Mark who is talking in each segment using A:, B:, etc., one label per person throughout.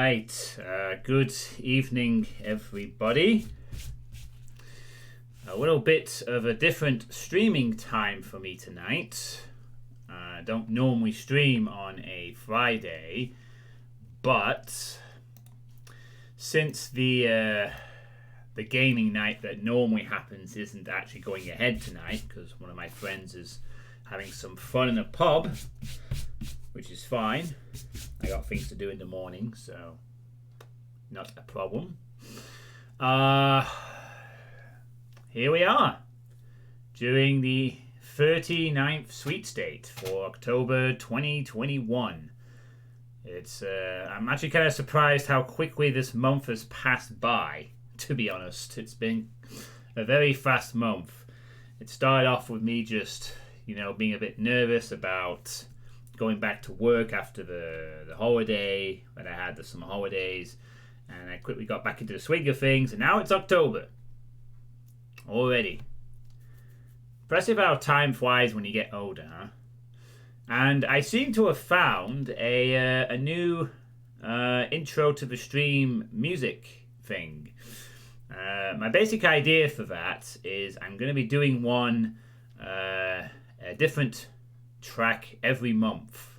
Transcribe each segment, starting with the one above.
A: Right, good evening, everybody. A little bit of a different streaming time for me tonight. I don't normally stream on a Friday, but since the gaming night that normally happens isn't actually going ahead tonight because one of my friends is having some fun in a pub, which is fine. I got things to do in the morning, so not a problem. Here we are during the 39th Sweet State for October 2021. I'm actually kind of surprised how quickly this month has passed by, to be honest. It's been a very fast month. It started off with me just, being a bit nervous about going back to work after the holiday, when I had the summer holidays, and I quickly got back into the swing of things, and now it's October already. Impressive how time flies when you get older, huh? And I seem to have found a new intro to the stream music thing. My basic idea for that is I'm going to be doing one a different track every month.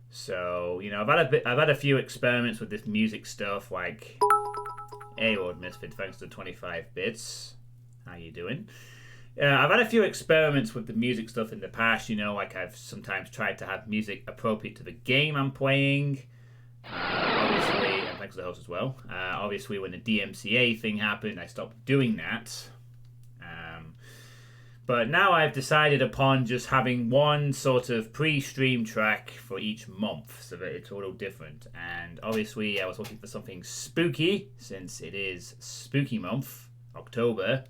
A: So I've had a few experiments with this music stuff, like hey old misfit, thanks to 25 bits. How you doing? I've had a few experiments with the music stuff in the past. Like I've sometimes tried to have music appropriate to the game I'm playing. Obviously, and thanks to the host as well. Obviously, when the DMCA thing happened, I stopped doing that. But now I've decided upon just having one sort of pre-stream track for each month, so that it's a little different. And obviously, I was looking for something spooky, since it is spooky month, October,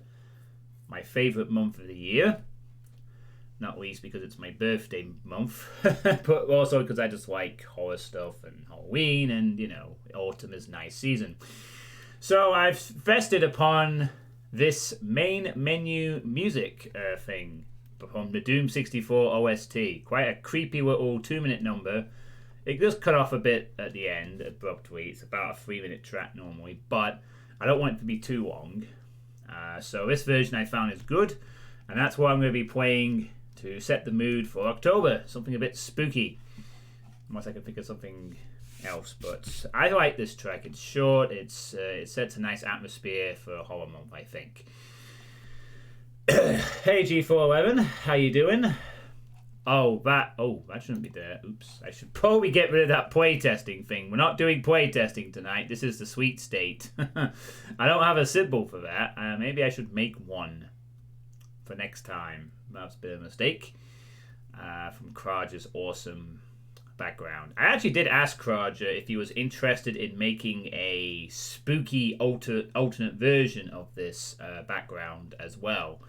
A: my favourite month of the year. Not least because it's my birthday month, but also because I just like horror stuff and Halloween, and autumn is a nice season. So I've vested upon this main menu music thing from the Doom 64 OST. Quite a creepy little 2-minute number. It does cut off a bit at the end abruptly. It's about a 3-minute track normally, but I don't want it to be too long. So this version I found is good, and that's what I'm going to be playing to set the mood for October. Something a bit spooky. Unless I can think of something else, but I like this track. It's short, it sets a nice atmosphere for a horror month, I think. Hey G411, how you doing? That shouldn't be there. Oops, I should probably get rid of that playtesting thing. We're not doing playtesting tonight. This is the Sweet State. I don't have a symbol for that. Maybe I should make one for next time. That's a bit of a mistake. From Kraja's awesome background. I actually did ask Kraja if he was interested in making a spooky alternate version of this background as well.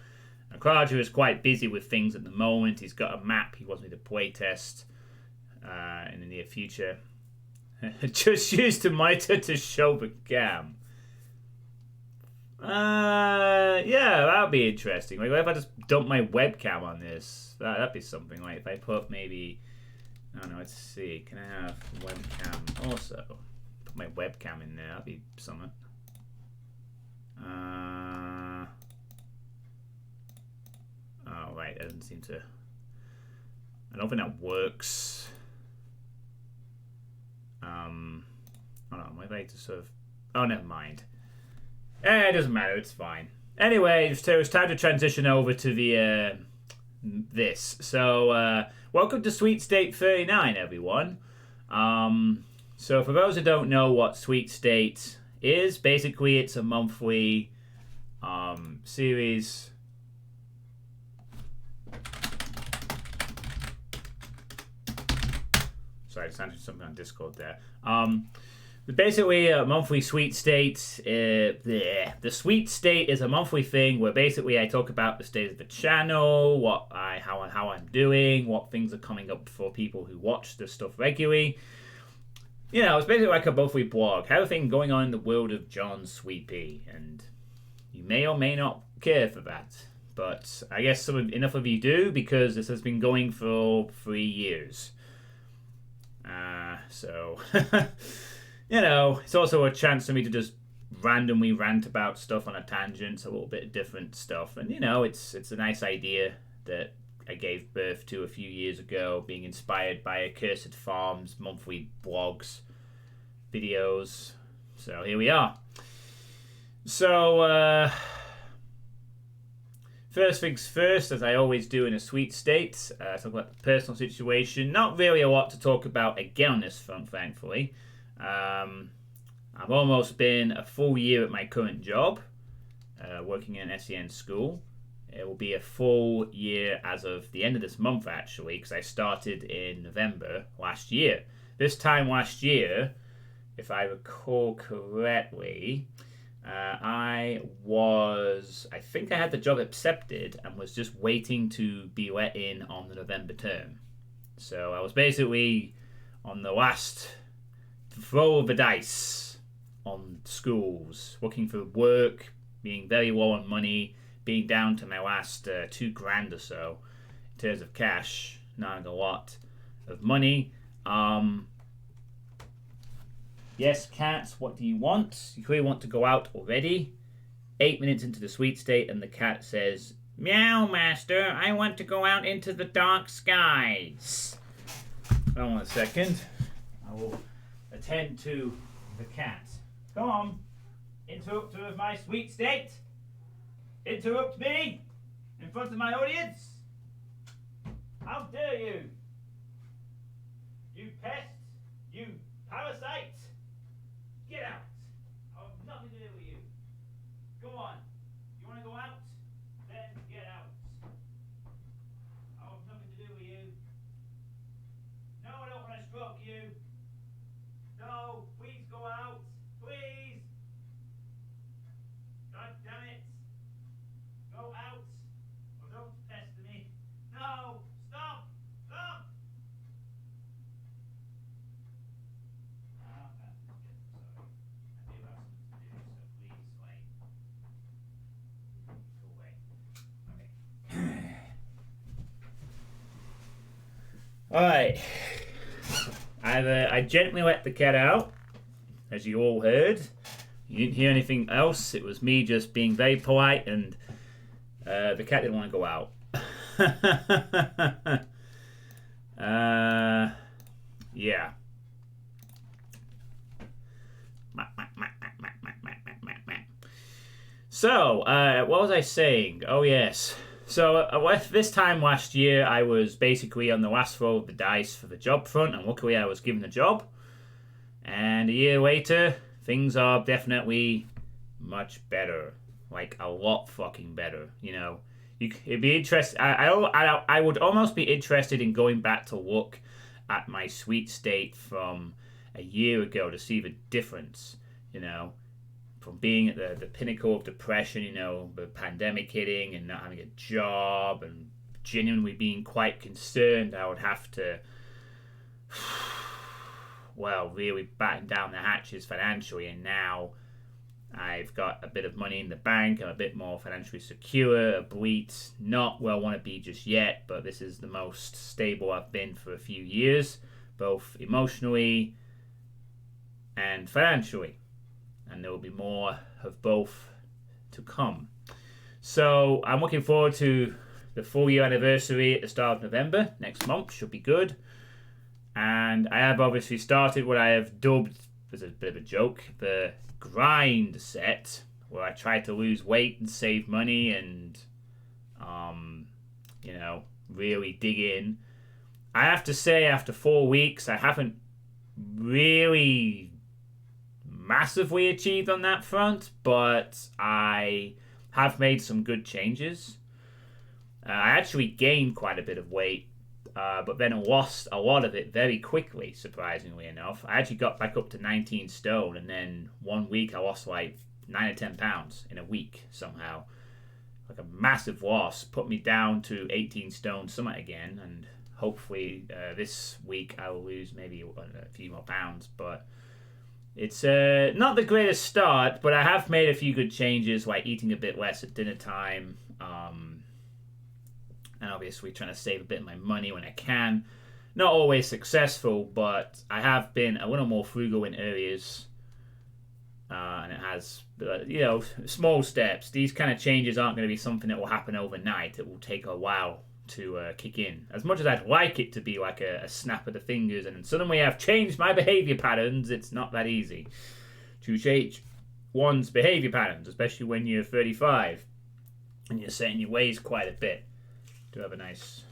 A: And Kraja is quite busy with things at the moment. He's got a map he wants me to playtest in the near future. Just use the monitor to show the cam. Yeah, that'd be interesting. Like, what if I just dump my webcam on this? That'd be something. Like, if I put maybe, I don't know, let's see. Can I have webcam also? Put my webcam in there. That'd be something. Oh, right. That doesn't seem to. I don't think that works. Hold on. Maybe I just sort of. Oh, never mind. It doesn't matter. It's fine. Anyway, it's time to transition over to the this. So, welcome to Sweet State 39, everyone. So for those who don't know what Sweet State is, basically it's a monthly series. Sorry, I just answered something on Discord there. Basically, a monthly Sweet State. The Sweet State is a monthly thing where basically I talk about the state of the channel, how I'm doing, what things are coming up for people who watch this stuff regularly. It's basically like a monthly blog. Everything going on in the world of John Suitepee, and you may or may not care for that, but I guess enough of you do, because this has been going for 3 years. So it's also a chance for me to just randomly rant about stuff on a tangent, a little bit of different stuff. And, it's a nice idea that I gave birth to a few years ago, being inspired by Accursed Farm's monthly blogs, videos. So here we are. So, first things first, as I always do in a sweet state, talk about the personal situation. Not really a lot to talk about again on this front, thankfully. I've almost been a full year at my current job, working in an SEN school. It will be a full year as of the end of this month, actually, because I started in November last year. This time last year, if I recall correctly, I think I had the job accepted and was just waiting to be let in on the November term. So I was basically on the last throw of the dice on schools, looking for work, being very low on money, being down to my last $2,000 or so in terms of cash, not a lot of money. Yes, cats, what do you want? You clearly want to go out already. 8 minutes into the sweet state, and the cat says, "Meow, master, I want to go out into the dark skies." Hold on a second. I will attend to the cat. Come on, interrupter of my sweet state. Interrupt me in front of my audience. How dare you? You pest, you parasite. Get out. I have nothing to do with you. Go on. You want to go out? Then get out. I have nothing to do with you. No, I don't want to stroke you. No, please go out. Please. God damn it. Go out. Or don't pester me. No. Stop. Stop. Alright, I gently let the cat out, as you all heard. You didn't hear anything else. It was me just being very polite, and the cat didn't want to go out. Yeah. So, what was I saying? Oh, yes. So, this time last year, I was basically on the last roll of the dice for the job front, and luckily I was given the job. And a year later, things are definitely much better. Like, a lot fucking better, It'd be interesting. I would almost be interested in going back to look at my sweet state from a year ago to see the difference, from being at the pinnacle of depression, the pandemic hitting and not having a job and genuinely being quite concerned I would have to, really batten down the hatches financially. And now I've got a bit of money in the bank. I'm a bit more financially secure, a bleat, not where I want to be just yet, but this is the most stable I've been for a few years, both emotionally and financially. And there will be more of both to come. So I'm looking forward to the full year anniversary at the start of November. Next month should be good. And I have obviously started what I have dubbed, as a bit of a joke, the grind set, where I try to lose weight and save money and, really dig in. I have to say, after 4 weeks, I haven't really massively achieved on that front, but I have made some good changes. I actually gained quite a bit of weight, but then lost a lot of it very quickly, surprisingly enough. I actually got back up to 19 stone, and then 1 week I lost like 9 or 10 pounds in a week somehow. Like a massive loss, put me down to 18 stone summit again, and hopefully this week I will lose maybe a few more pounds, but it's not the greatest start, but I have made a few good changes, like eating a bit less at dinner time, and obviously trying to save a bit of my money when I can. Not always successful, but I have been a little more frugal in areas. And it has, small steps. These kind of changes aren't going to be something that will happen overnight. It will take a while to kick in. As much as I'd like it to be like a snap of the fingers and suddenly I've changed my behavior patterns, it's not that easy to change one's behavior patterns, especially when you're 35 and you're setting your ways quite a bit. Do have a nice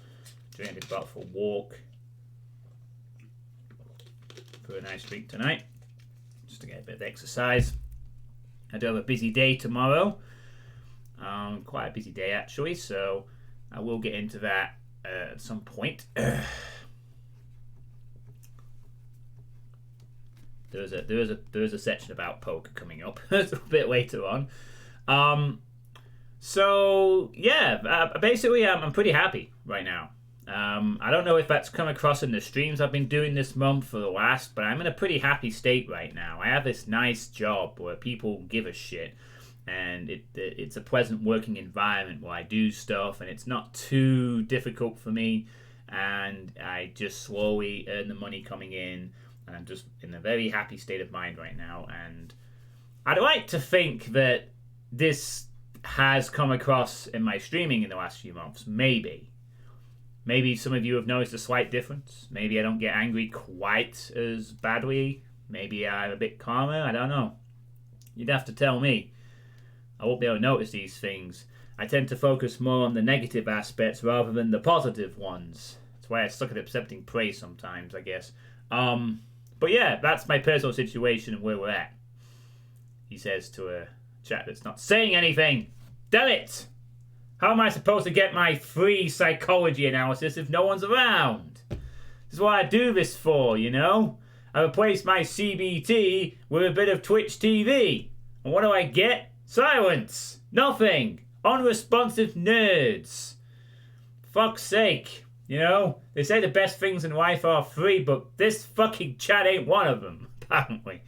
A: drink about for a walk for a nice drink tonight, just to get a bit of exercise. I do have a busy day tomorrow, quite a busy day actually, so I will get into that at some point. There is a section about poker coming up a bit later on. So yeah, basically I'm pretty happy right now. I don't know if that's come across in the streams I've been doing this month for the last, but I'm in a pretty happy state right now. I have this nice job where people give a shit, and it's a pleasant working environment where I do stuff, and it's not too difficult for me, and I just slowly earn the money coming in, and I'm just in a very happy state of mind right now. And I'd like to think that this has come across in my streaming in the last few months. Maybe some of you have noticed a slight difference. Maybe I don't get angry quite as badly. Maybe I'm a bit calmer. I don't know. You'd have to tell me. I won't be able to notice these things. I tend to focus more on the negative aspects rather than the positive ones. That's why I suck at accepting praise sometimes, I guess. But yeah, that's my personal situation and where we're at. He says to a chat that's not saying anything. Damn it! How am I supposed to get my free psychology analysis if no one's around? This is what I do this for, you know? I replace my CBT with a bit of Twitch TV. And what do I get? Silence! Nothing! Unresponsive nerds! Fuck's sake. You know? They say the best things in life are free, but this fucking chat ain't one of them, apparently.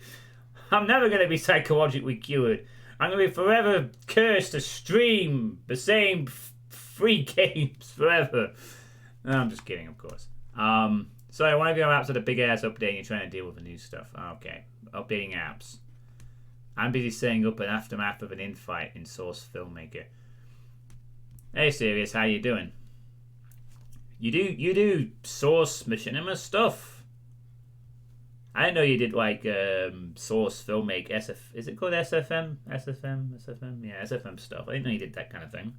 A: I'm never going to be psychologically cured. I'm going to be forever cursed to stream the same free games forever. No, I'm just kidding, of course. So one of your apps had a big ass update and you're trying to deal with the new stuff. Okay, updating apps. I'm busy setting up an aftermath of an infight in Source Filmmaker. Hey, Sirius, how you doing? You do Source machinima stuff. I didn't know you did like Source Filmmaker, SF. Is it called SFM? SFM? Yeah, SFM stuff. I didn't know you did that kind of thing.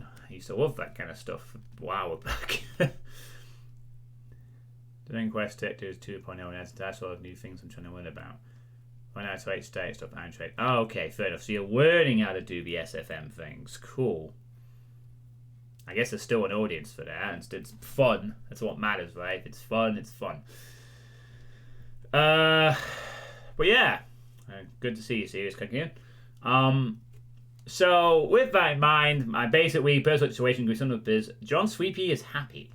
A: I used to love that kind of stuff a while back. Doing Quest Detectives 2.0 and that's all of new things I'm trying to learn about. When I try to start stuff and trade. Oh, okay, fair enough. So you're learning how to do the SFM things. Cool. I guess there's still an audience for that, and it's fun. That's what matters, right? If it's fun, it's fun. But yeah, good to see you, Sirius Cooking. So with that in mind, my basically personal situation with some of this, John Suitepee is happy,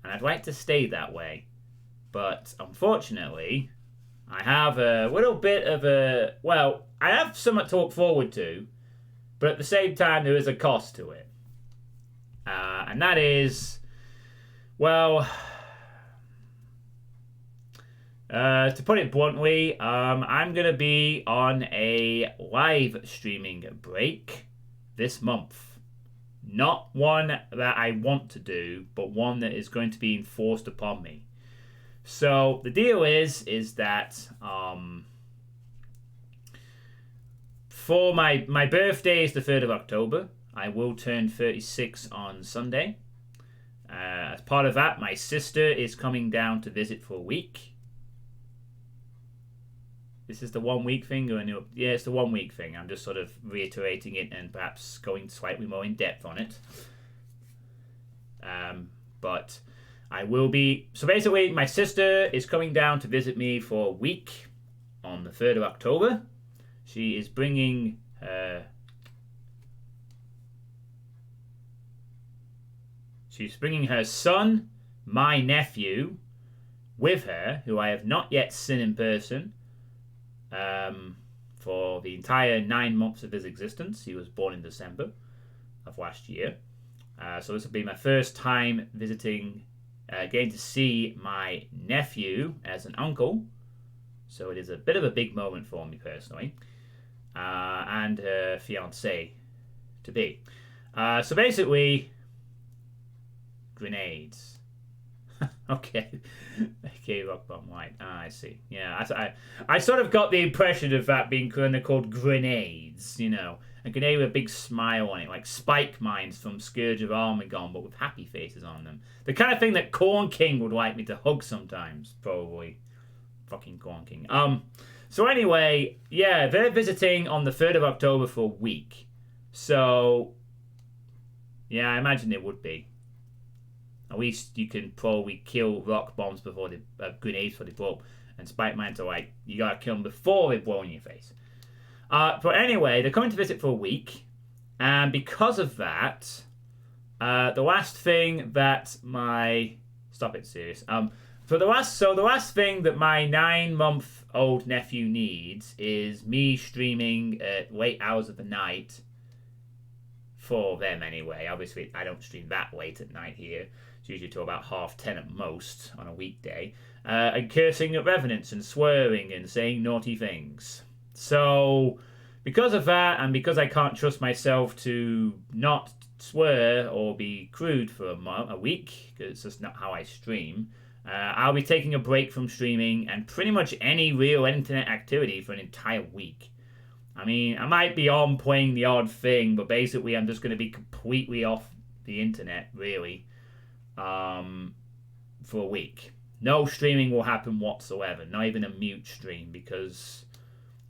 A: and I'd like to stay that way. But unfortunately, I have a little bit of a I have something to look forward to, but at the same time, there is a cost to it. And that is, to put it bluntly, I'm going to be on a live streaming break this month. Not one that I want to do, but one that is going to be enforced upon me. So the deal is that for my birthday is the 3rd of October. I will turn 36 on Sunday. As part of that, my sister is coming down to visit for a week. This is the 1 week thing? Yeah, it's the 1 week thing. I'm just sort of reiterating it and perhaps going slightly more in depth on it. But I will be... So basically, my sister is coming down to visit me for a week on the 3rd of October. She is bringing her... She's bringing her son, my nephew, with her, who I have not yet seen in person, for the entire 9 months of his existence. He was born in December of last year. So this will be my first time visiting getting to see my nephew as an uncle. So it is a bit of a big moment for me personally. And her fiance to be. So basically, grenades. Okay, rock bottom white. I see. Yeah, I sort of got the impression of that being kind of called grenades. You know, a grenade with a big smile on it, like spike mines from Scourge of Armagon, but with happy faces on them. The kind of thing that Corn King would like me to hug sometimes, probably. Fucking Corn King. So anyway, yeah, they're visiting on the 3rd of October for a week. So, yeah, I imagine it would be. At least you can probably kill rock bombs before they grenades before they blow up, and spike mines are like you gotta kill them before they blow in your face. But anyway, they're coming to visit for a week, and because of that, the last thing that my the last thing that my 9-month-old nephew needs is me streaming at late hours of the night. For them anyway. Obviously, I don't stream that late at night here. It's usually till about 10:30 at most on a weekday. And cursing at revenants and swearing and saying naughty things. So, because of that, and because I can't trust myself to not swear or be crude for a week, because it's just not how I stream, I'll be taking a break from streaming and pretty much any real internet activity for an entire week. I mean, I might be on playing the odd thing, but basically I'm just going to be completely off the internet, really, for a week. No streaming will happen whatsoever, not even a mute stream, because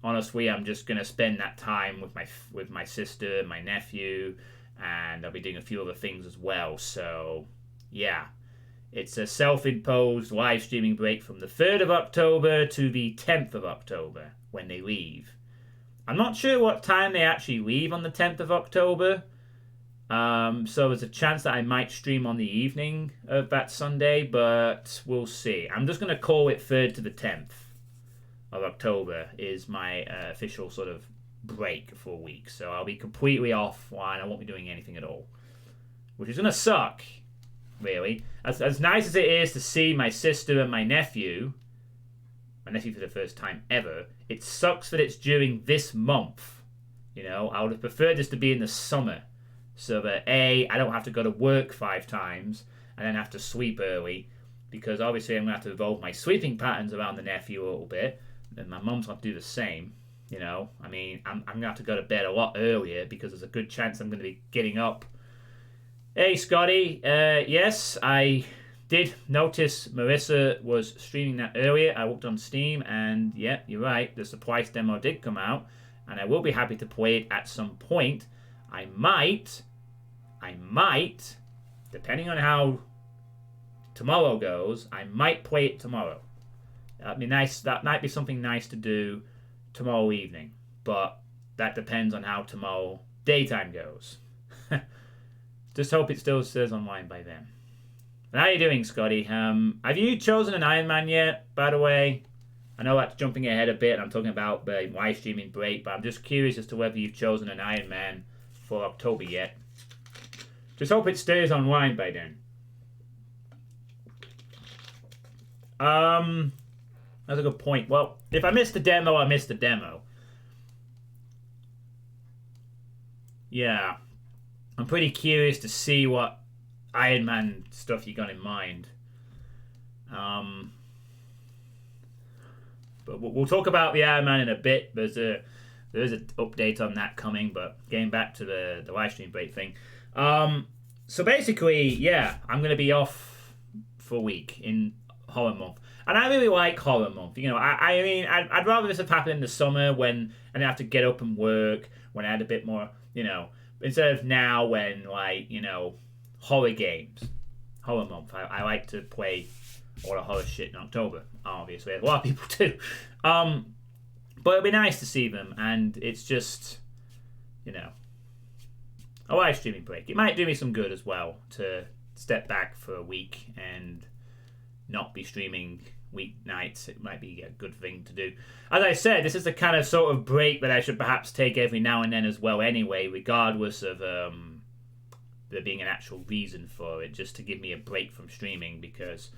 A: honestly, I'm just going to spend that time with my sister and my nephew, and I'll be doing a few other things as well. So, yeah, it's a self-imposed live streaming break from the 3rd of October to the 10th of October when they leave. I'm not sure what time they actually leave on the 10th of October. So there's a chance that I might stream on the evening of that Sunday, but we'll see. I'm just going to call it 3rd to the 10th of October is my official sort of break for a week. So I'll be completely offline. I won't be doing anything at all, which is going to suck, really. As nice as it is to see my sister and my nephew for the first time ever, it sucks that it's during this month. You know, I would have preferred this to be in the summer, so that I don't have to go to work 5 times and then have to sleep early, because obviously I'm going to have to evolve my sleeping patterns around the nephew a little bit, and my mum's going to do the same. You know, I mean, I'm going to have to go to bed a lot earlier because there's a good chance I'm going to be getting up. Hey, Scotty. Yes, I did notice Marissa was streaming that earlier. I looked on Steam, and yeah, you're right. The Surprise demo did come out, and I will be happy to play it at some point. I might, depending on how tomorrow goes, I might play it tomorrow. That'd be nice. That might be something nice to do tomorrow evening, but that depends on how tomorrow daytime goes. Just hope it still says online by then. How are you doing, Scotty? Have you chosen an Iron Man yet, by the way? I know that's jumping ahead a bit. I'm talking about the live streaming break, but I'm just curious as to whether you've chosen an Iron Man for October yet. Just hope it stays online by then. That's a good point. Well, if I missed the demo, I missed the demo. Yeah. I'm pretty curious to see what Iron Man stuff you got in mind. But we'll talk about the Iron Man in a bit. There's an update on that coming, but getting back to the live stream break thing. So basically, yeah, I'm going to be off for a week in Horror Month. And I really like Horror Month. You know, I mean, I'd rather this have happened in the summer when I didn't have to get up and work, when I had a bit more, you know, instead of now when, like, you know, horror games. Horror Month. I like to play all the horror shit in October, obviously. A lot of people do. But it'd be nice to see them, and it's just, you know, a live streaming break. It might do me some good as well to step back for a week and not be streaming weeknights. It might be a good thing to do. As I said, this is the kind of sort of break that I should perhaps take every now and then as well anyway, regardless of there being an actual reason for it, just to give me a break from streaming, because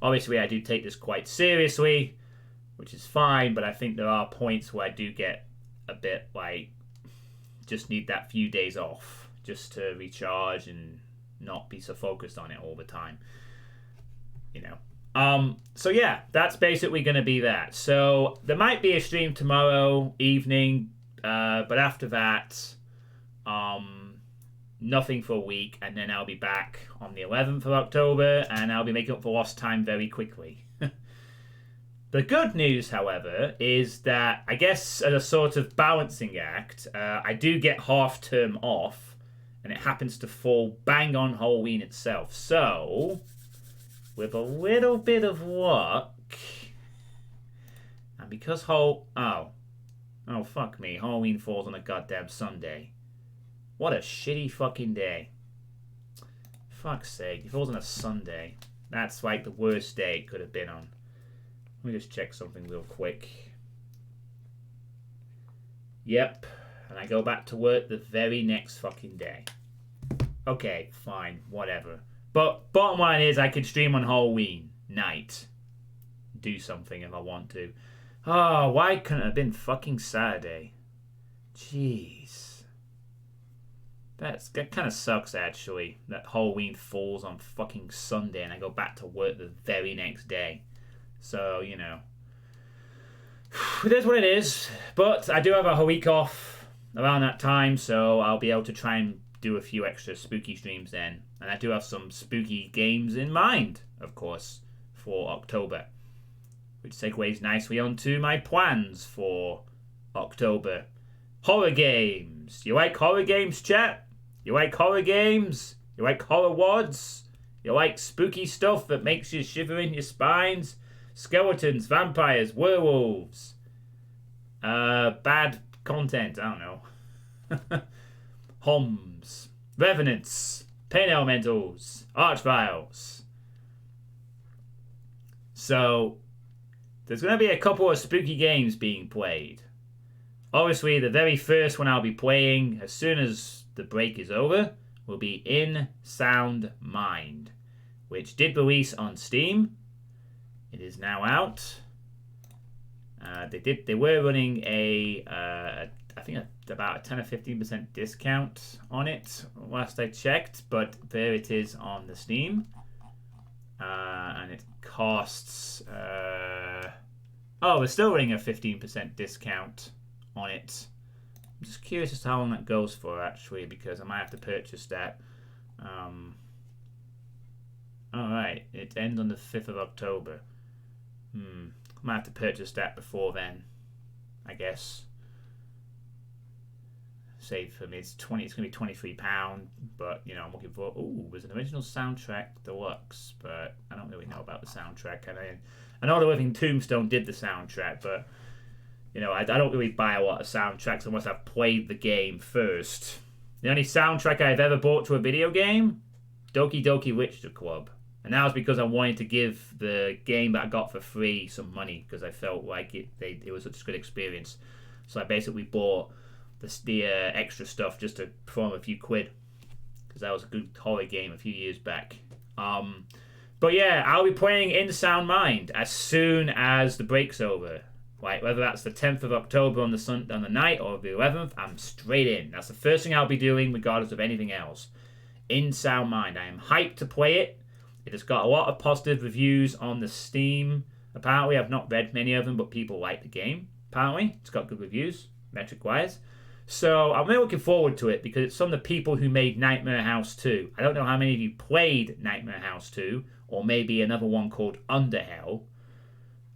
A: obviously I do take this quite seriously, which is fine, but I think there are points where I do get a bit like, just need that few days off just to recharge and not be so focused on it all the time, you know. So yeah, that's basically going to be that. So there might be a stream tomorrow evening, but after that, nothing for a week, and then I'll be back on the 11th of October, and I'll be making up for lost time very quickly. The good news, however, is that I guess as a sort of balancing act, I do get half term off, and it happens to fall bang on Halloween itself. So, with a little bit of luck, and because oh fuck me, Halloween falls on a goddamn Sunday. What a shitty fucking day. Fuck's sake, it falls on a Sunday. That's like the worst day it could have been on. Let me just check something real quick. Yep, and I go back to work the very next fucking day. Okay, fine, whatever. But bottom line is, I can stream on Halloween night. Do something if I want to. Oh, why couldn't it have been fucking Saturday? Jeez. That kind of sucks, actually, that Halloween falls on fucking Sunday and I go back to work the very next day. So, you know, it is what it is. But I do have a week off around that time, so I'll be able to try and do a few extra spooky streams then. And I do have some spooky games in mind, of course, for October. Which segues nicely onto my plans for October. Horror games. You like horror games, chat? You like horror games? You like horror wads? You like spooky stuff that makes you shiver in your spines? Skeletons, vampires, werewolves. Bad content, I don't know. Homs, revenants, pain elementals, archviles. So, there's going to be a couple of spooky games being played. Obviously, the very first one I'll be playing as soon as the break is over will be In Sound Mind, which did release on Steam. It is now out. They were running I think about a 10 or 15% discount on it last I checked, but there it is on the Steam. And it costs they're still running a 15% discount on it. I'm just curious as to how long that goes for, actually, because I might have to purchase that. Alright, it ends on the 5th of October. I might have to purchase that before then, I guess. Say for me, it's going to be £23, but, you know, I'm looking for, there's an original soundtrack deluxe, but I don't really know about the soundtrack. And I know the Living Tombstone did the soundtrack, but, you know, I don't really buy a lot of soundtracks unless I've played the game first. The only soundtrack I've ever bought to a video game, Doki Doki Literature Club. And that was because I wanted to give the game that I got for free some money, because I felt like it was such a good experience. So I basically bought the extra stuff just to throw them a few quid, because that was a good horror game a few years back. But yeah, I'll be playing In Sound Mind as soon as the break's over. Like, whether that's the 10th of October on the night or the 11th, I'm straight in. That's the first thing I'll be doing, regardless of anything else. In Sound Mind. I am hyped to play it. It has got a lot of positive reviews on the Steam. Apparently, I've not read many of them, but people like the game. Apparently, it's got good reviews, metric-wise. So I'm really looking forward to it, because it's from the people who made Nightmare House 2. I don't know how many of you played Nightmare House 2, or maybe another one called Underhell.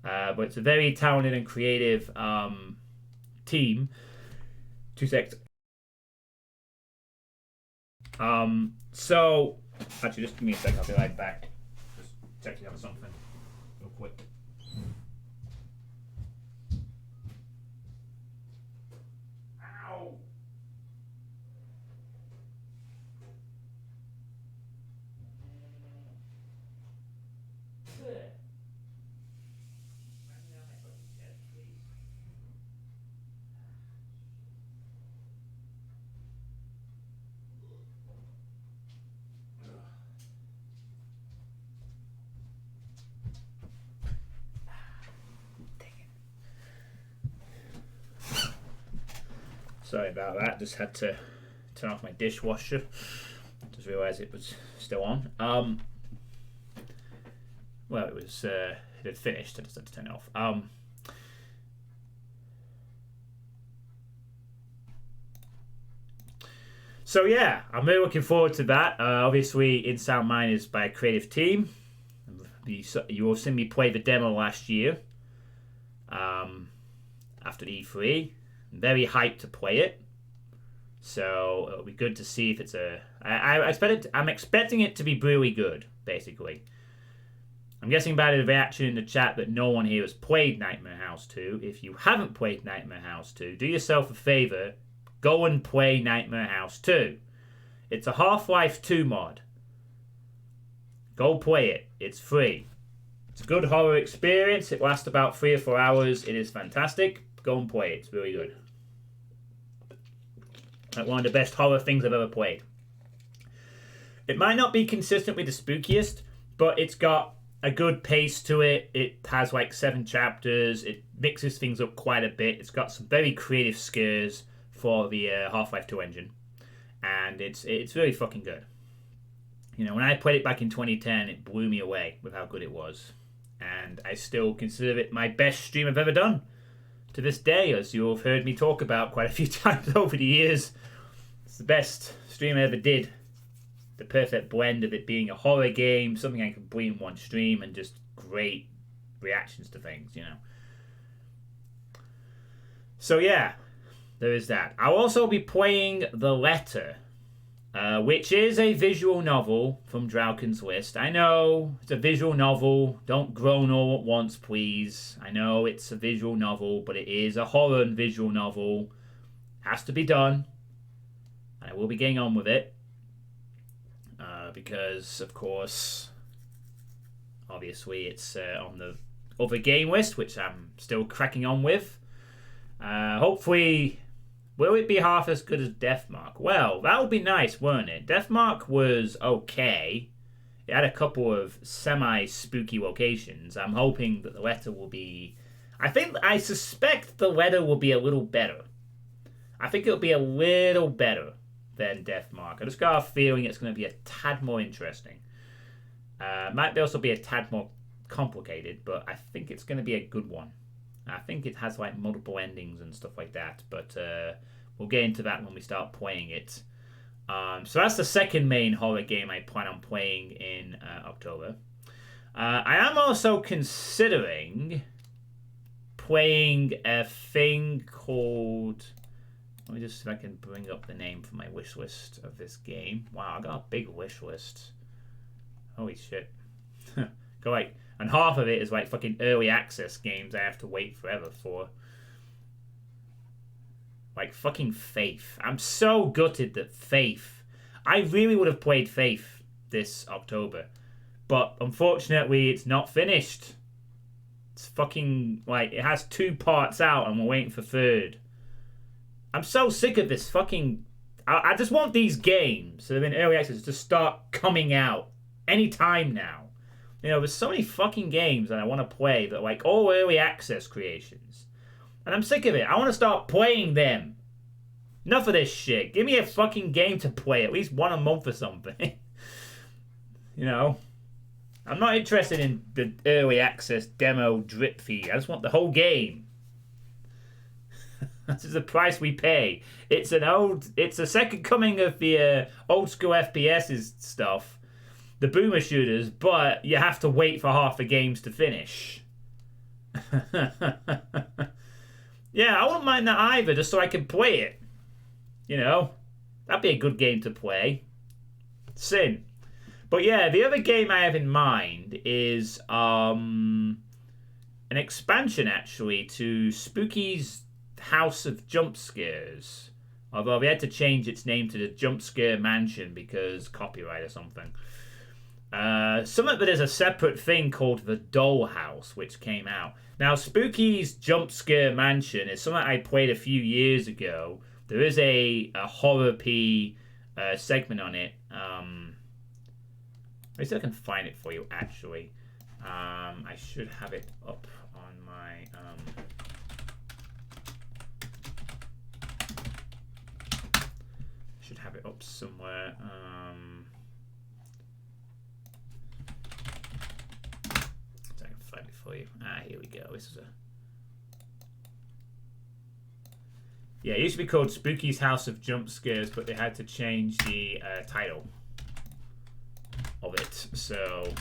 A: But it's a very talented and creative team. 2 seconds. So, actually, just give me a sec. I'll be right back. Just checking out something real quick. Ow! Sorry about that. Just had to turn off my dishwasher. Just realised it was still on. Well, it was it had finished. I just had to turn it off. So yeah, I'm really looking forward to that. Obviously, In Sound Mind is by a creative team. You will see me play the demo last year. After the E3, I'm very hyped to play it. So it'll be good to see if it's a. I'm expecting it to be really good. Basically, I'm guessing by the reaction in the chat that no one here has played Nightmare House 2. If you haven't played Nightmare House 2, do yourself a favor. Go and play Nightmare House 2. It's a Half-Life 2 mod. Go play it. It's free. It's a good horror experience. It lasts about 3 or 4 hours. It is fantastic. Go and play it. It's really good. Like one of the best horror things I've ever played. It might not be consistent with the spookiest, but it's got a good pace to it. It has like 7 chapters. It mixes things up quite a bit. It's got some very creative scares for the Half-Life 2 engine, and it's really fucking good. You know, when I played it back in 2010, it blew me away with how good it was, and I still consider it my best stream I've ever done to this day, as you have heard me talk about quite a few times over the years. It's the best stream I ever did. The perfect blend of it being a horror game, something I can play in one stream, and just great reactions to things, you know. So yeah, there is that. I'll also be playing The Letter, which is a visual novel from Drauken's List. I know it's a visual novel. Don't groan all at once, please. I know it's a visual novel, but it is a horror and visual novel. Has to be done. And I will be getting on with it. Because, of course, obviously it's on the other game list, which I'm still cracking on with. Hopefully, will it be half as good as Deathmark? Well, that would be nice, wouldn't it? Deathmark was okay. It had a couple of semi-spooky locations. I'm hoping that The Letter will be... I suspect The Letter will be a little better. I think it'll be a little better than Deathmark. I just got a feeling it's going to be a tad more interesting. Might also be a tad more complicated, but I think it's going to be a good one. I think it has like multiple endings and stuff like that, but we'll get into that when we start playing it. So that's the second main horror game I plan on playing in October. I am also considering playing a thing called... Let me just see if I can bring up the name for my wish list of this game. Wow, I got a big wish list. Holy shit. And half of it is like fucking early access games I have to wait forever for. Like fucking Faith. I'm so gutted that Faith... I really would have played Faith this October. But unfortunately, it's not finished. It's fucking... Like, it has 2 parts out and we're waiting for 3rd. I'm so sick of this fucking... I just want these games that have been early access to start coming out anytime now. You know, there's so many fucking games that I want to play that are like all early access creations. And I'm sick of it. I want to start playing them. Enough of this shit. Give me a fucking game to play. At least one a month or something. You know? I'm not interested in the early access demo drip feed. I just want the whole game. This is the price we pay. It's a second coming of the old school FPS's stuff, the boomer shooters, but you have to wait for half the games to finish. Yeah, I wouldn't mind that either, just so I can play it. You know, that'd be a good game to play. Sin. But yeah, the other game I have in mind is an expansion actually to Spooky's House of Jump Scares. Although we had to change its name to the Jump Scare Mansion because copyright or something. Something that is a separate thing called the Dollhouse, which came out. Now, Spooky's Jump Scare Mansion is something I played a few years ago. There is a horror P segment on it. Let me see if I can find it for you, actually. I should have it up on my... up somewhere. So I can find it for you. Here we go. This is a. Yeah, it used to be called Spooky's House of Jump Scares, but they had to change the title of it. So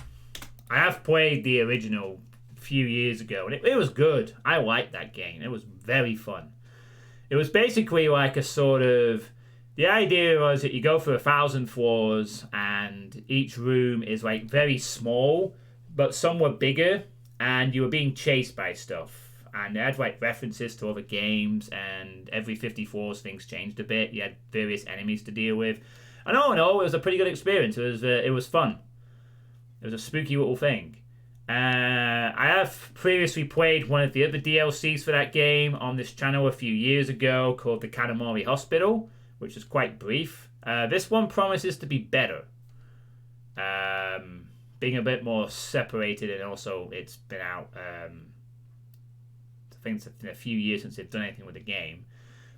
A: I have played the original a few years ago, and it was good. I liked that game. It was very fun. It was basically like a sort of... The idea was that you go through 1,000 floors, and each room is like very small, but some were bigger, and you were being chased by stuff. And they had like references to other games, and every 50 floors things changed a bit. You had various enemies to deal with. And all in all, it was a pretty good experience. It was fun. It was a spooky little thing. I have previously played one of the other DLCs for that game on this channel a few years ago called the Kanamori Hospital, which is quite brief. This one promises to be better. Being a bit more separated, and also it's been out... I think it's been a few years since they've done anything with the game.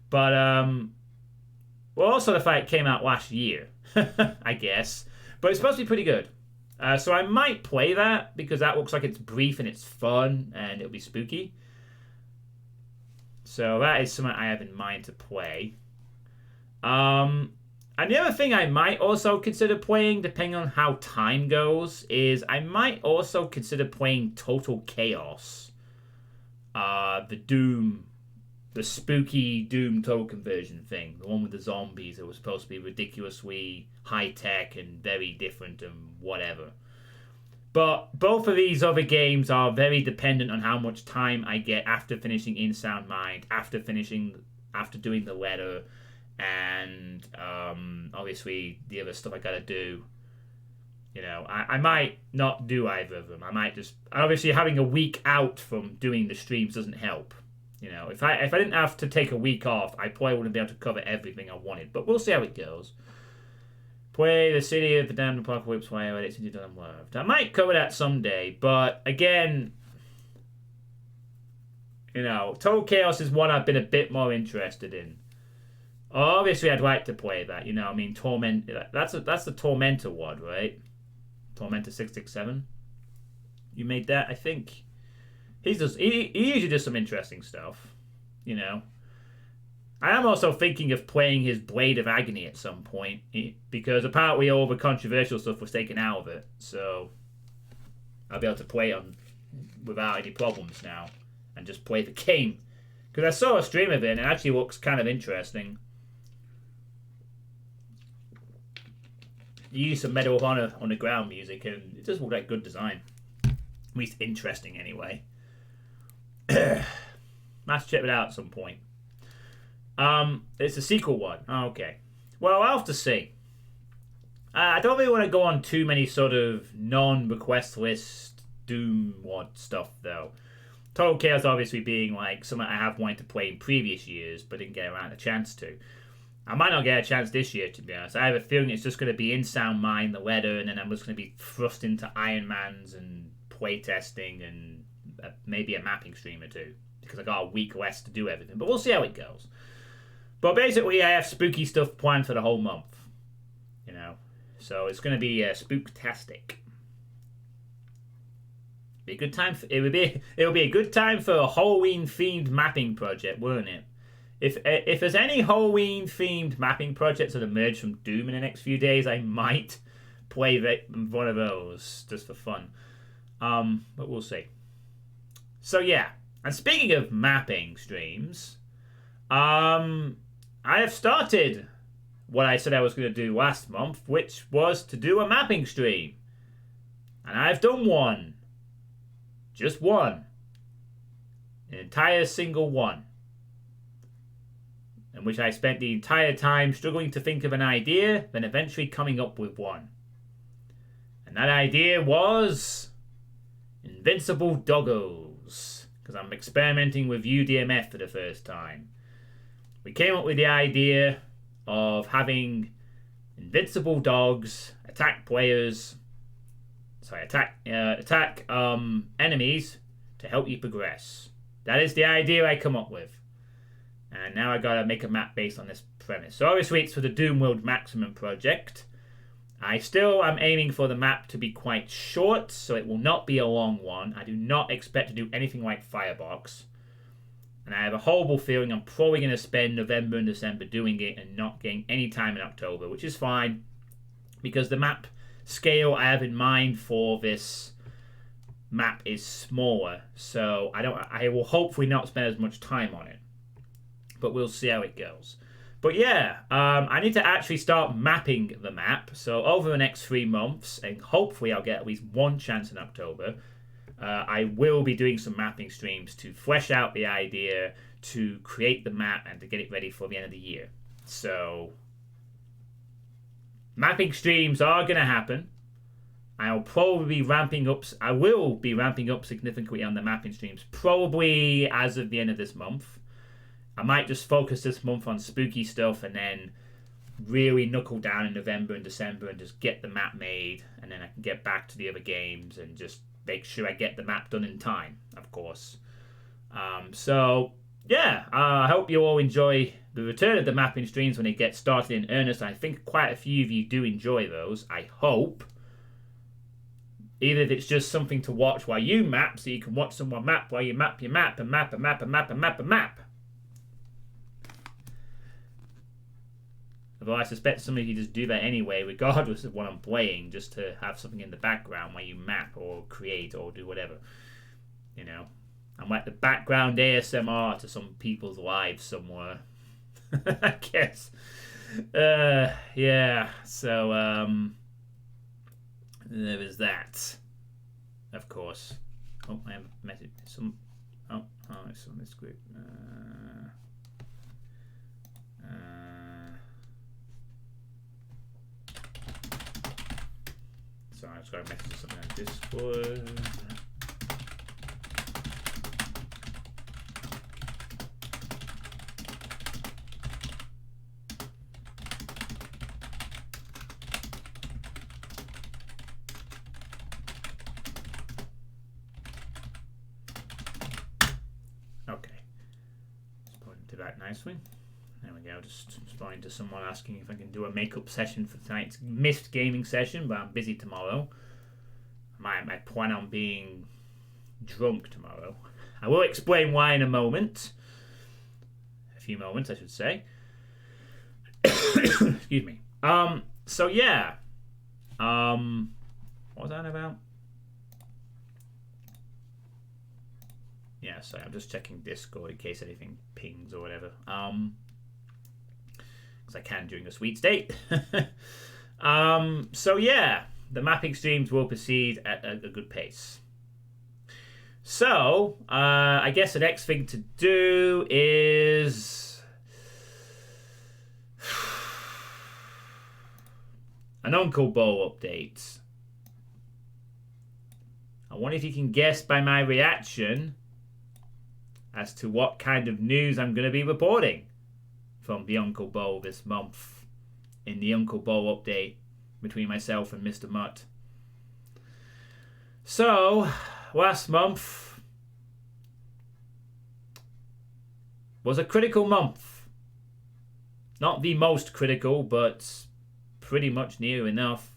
A: But, well, also the fact it came out last year, I guess. But it's supposed to be pretty good. So I might play that, because that looks like it's brief and it's fun, and it'll be spooky. So that is something I have in mind to play. And the other thing I might also consider playing, depending on how time goes, is I might also consider playing Total Chaos. The spooky Doom total conversion thing, the one with the zombies that was supposed to be ridiculously high-tech and very different and whatever. But both of these other games are very dependent on how much time I get after finishing In Sound Mind, after doing the letter, and obviously the other stuff I gotta do. You know, I might not do either of them. I might just... Obviously, having a week out from doing the streams doesn't help. You know, if I didn't have to take a week off, I probably wouldn't be able to cover everything I wanted. But we'll see how it goes. Play the City of the Damned Apocalypse while it's into Unloved. I might cover that someday, but again... You know, Total Chaos is one I've been a bit more interested in. Obviously, I'd like to play that. You know, I mean, Torment... That's the Tormentor one, right? Tormentor 667. You made that, I think. He usually does some interesting stuff, you know. I am also thinking of playing his Blade of Agony at some point, because apparently all the controversial stuff was taken out of it, so I'll be able to play on without any problems now, and just play the game. Because I saw a stream of it, and it actually looks kind of interesting. You use some Medal of Honor on the ground music, and it does look like good design. At least interesting, anyway. Let's check it out at some point. It's a sequel one. Oh, okay. Well, I'll have to see. I don't really want to go on too many sort of non-request list Doom WOD stuff, though. Total Chaos obviously being like something I have wanted to play in previous years, but didn't get around a chance to. I might not get a chance this year, to be honest. I have a feeling it's just going to be In Sound Mind, the letter, and then I'm just going to be thrust into Iron Man's and playtesting and maybe a mapping stream or two, because I got a week less to do everything. But we'll see how it goes. But basically, I have spooky stuff planned for the whole month, you know. So it's going to be spooktastic. Be a good time. It would be a good time for a Halloween themed mapping project, wouldn't it? If there's any Halloween themed mapping projects that emerge from Doom in the next few days, I might play one of those just for fun. But we'll see. So yeah, and speaking of mapping streams, I have started what I said I was going to do last month, which was to do a mapping stream, and I've done one. Just one. An entire single one. In which I spent the entire time struggling to think of an idea, then eventually coming up with one. And that idea was... Invincible Doggos. Because I'm experimenting with UDMF for the first time. We came up with the idea of having invincible dogs attack players... attack enemies to help you progress. That is the idea I come up with. And now I gotta make a map based on this premise. So obviously it's for the Doom World Maximum project. I still am aiming for the map to be quite short, so it will not be a long one. I do not expect to do anything like Firebox. And I have a horrible feeling I'm probably going to spend November and December doing it and not getting any time in October, which is fine, because the map scale I have in mind for this map is smaller, so I will hopefully not spend as much time on it, but we'll see how it goes. But yeah, I need to actually start mapping the map, so over the next 3 months, and hopefully I'll get at least one chance in October, I will be doing some mapping streams to flesh out the idea, to create the map, and to get it ready for the end of the year. So, mapping streams are going to happen. I will be ramping up significantly on the mapping streams, probably as of the end of this month. I might just focus this month on spooky stuff and then really knuckle down in November and December and just get the map made, and then I can get back to the other games and just make sure I get the map done in time, of course. So, yeah, I hope you all enjoy the return of the mapping streams when they get started in earnest. I think quite a few of you do enjoy those, I hope. Even if it's just something to watch while you map, so you can watch someone map while you map your map and map and map and map and map and map. Although I suspect some of you just do that anyway, regardless of what I'm playing, just to have something in the background while you map or create or do whatever. You know, I'm like the background ASMR to some people's lives somewhere. I guess. Yeah, so, there is that. Of course. Oh, I have a message. It's on this group. Sorry, I just got a message or something on Discord. Okay. Just put it to that nicely. There we go, just responding to someone asking if I can do a makeup session for tonight's missed gaming session, but I'm busy tomorrow. I plan on being drunk tomorrow. I will explain why in a moment. A few moments, I should say. Excuse me. So yeah. What was that about? Yeah, sorry, I'm just checking Discord in case anything pings or whatever. Because I can during the sweet state. So yeah, the mapping streams will proceed at a good pace. So, I guess the next thing to do is an Uncle Bowl update. I wonder if you can guess by my reaction as to what kind of news I'm going to be reporting from the Uncle Bowl this month in the Uncle Bowl update between myself and Mr. Mutt. So, last month was a critical month. Not the most critical, but pretty much near enough.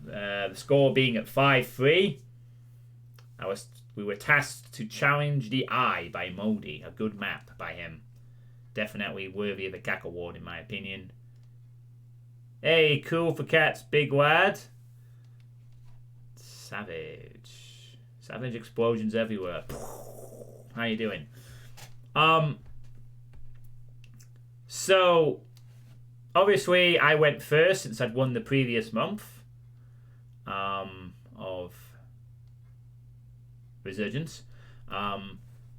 A: The score being at 5-3. We were tasked to challenge the Eye by Modi, a good map by him. Definitely worthy of a CAC award in my opinion. Hey, cool for cats, big lad. Savage. Savage explosions everywhere. How you doing? So, obviously, I went first since I'd won the previous month of Resurgence.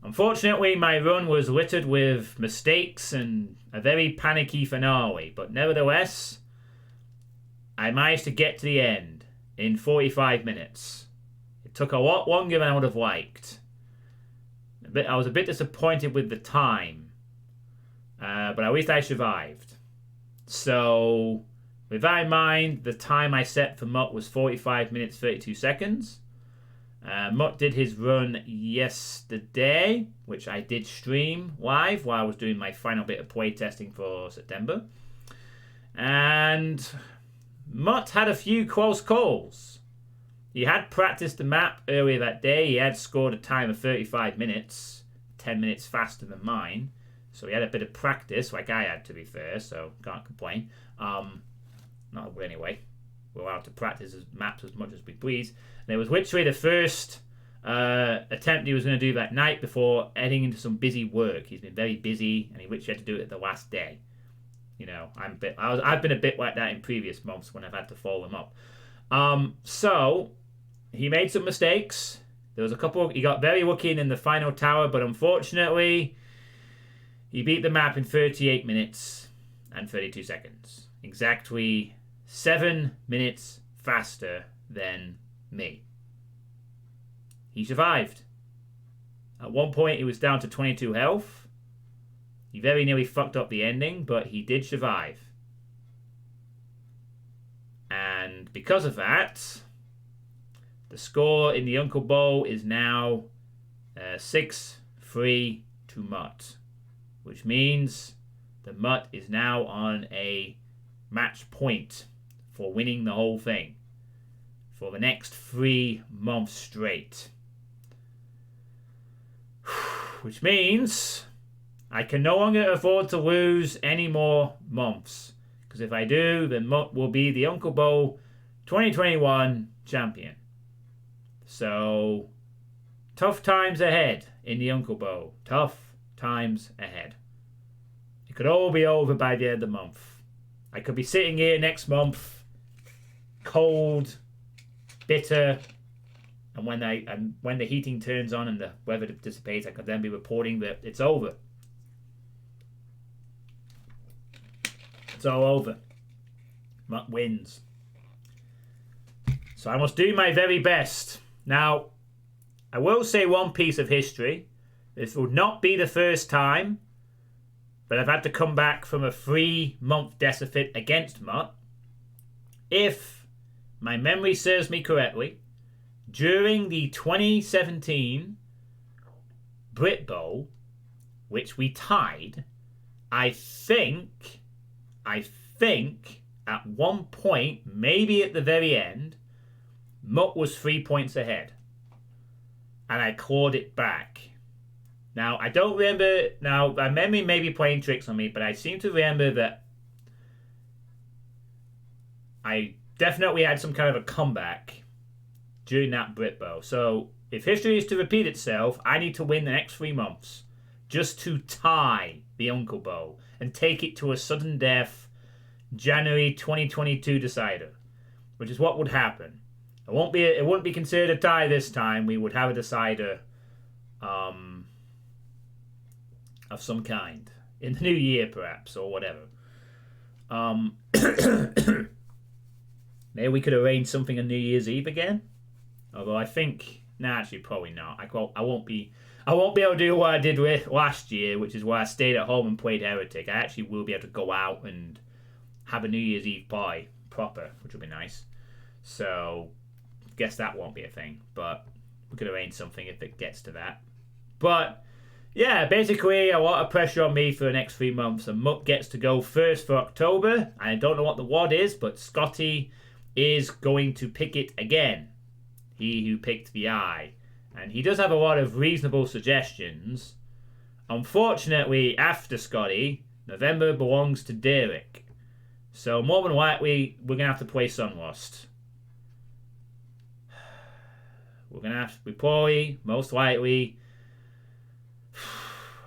A: Unfortunately, my run was littered with mistakes and a very panicky finale, but nevertheless, I managed to get to the end in 45 minutes. It took a lot longer than I would have liked. I was a bit disappointed with the time, but at least I survived. So, with that in mind, the time I set for Mutt was 45 minutes 32 seconds. Mutt did his run yesterday, which I did stream live while I was doing my final bit of play testing for September. And Mutt had a few close calls. He had practiced the map earlier that day. He had scored a time of 35 minutes, 10 minutes faster than mine. So he had a bit of practice, like I had, to be fair, so can't complain. Not anyway. We're allowed to practice maps as much as we please. And it was literally the first attempt he was going to do that night before heading into some busy work. He's been very busy, and he literally had to do it the last day. You know, I've been a bit like that in previous months when I've had to follow him up. So he made some mistakes. There was a couple. He got very lucky in the final tower, but unfortunately, he beat the map in 38 minutes and 32 seconds. Exactly 7 minutes faster than me. He survived. At one point, he was down to 22 health. He very nearly fucked up the ending, but he did survive. And because of that, the score in the Uncle Bowl is now 6-3 to Mutt, which means the Mutt is now on a match point for winning the whole thing for the next 3 months straight. Which means I can no longer afford to lose any more months, because if I do, then Mutt will be the Uncle Bowl 2021 champion. So, tough times ahead in the Uncle Bowl. Tough times ahead. It could all be over by the end of the month. I could be sitting here next month, cold, bitter, and when the heating turns on and the weather dissipates, I could then be reporting that it's over. It's all over. Mutt wins. So I must do my very best. Now, I will say one piece of history. This will not be the first time that I've had to come back from a 3-month deficit against Mutt. If my memory serves me correctly, during the 2017 Brit Bowl, which we tied, I think at one point, maybe at the very end, Mutt was 3 points ahead. And I clawed it back. Now, I don't remember... Now, my memory may be playing tricks on me, but I seem to remember that I definitely had some kind of a comeback during that Brit Bowl. So, if history is to repeat itself, I need to win the next 3 months just to tie the Uncle Bowl and take it to a sudden death January 2022 decider, which is what would happen. It wouldn't be considered a tie this time. We would have a decider of some kind in the new year, perhaps, or whatever. Maybe we could arrange something on New Year's Eve again. Although I think, actually, probably not. I won't be able to do what I did with last year, which is why I stayed at home and played Heretic. I actually will be able to go out and have a New Year's Eve party proper, which will be nice. So, guess that won't be a thing, but we could arrange something if it gets to that. But yeah, basically a lot of pressure on me for the next 3 months, and Mutt gets to go first for October. I don't know what the WOD is, but Scotty is going to pick it again. He who picked the eye. And he does have a lot of reasonable suggestions. Unfortunately, after Scotty, November belongs to Derek. So more than likely, we're going to have to play Sunlust. We're going to have to probably, most likely,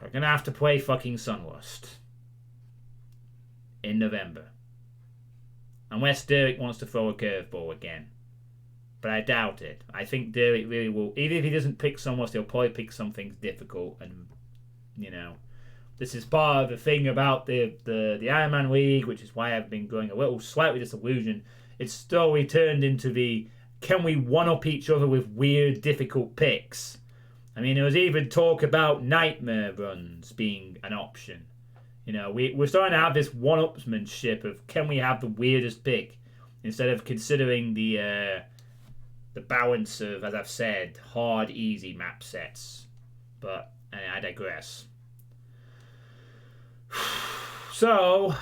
A: we're going to have to play fucking Sunlust in November. Unless Derek wants to throw a curveball again. But I doubt it. I think Derek really will. Even if he doesn't pick Sunlust, he'll probably pick something difficult. And, you know, this is part of the thing about the Iron Man League, which is why I've been going a little slightly disillusioned. It's slowly turned into the, can we one-up each other with weird, difficult picks? I mean, there was even talk about nightmare runs being an option. You know, we're starting to have this one-upsmanship of, can we have the weirdest pick? Instead of considering the the balance of, as I've said, hard, easy map sets. But I digress. So,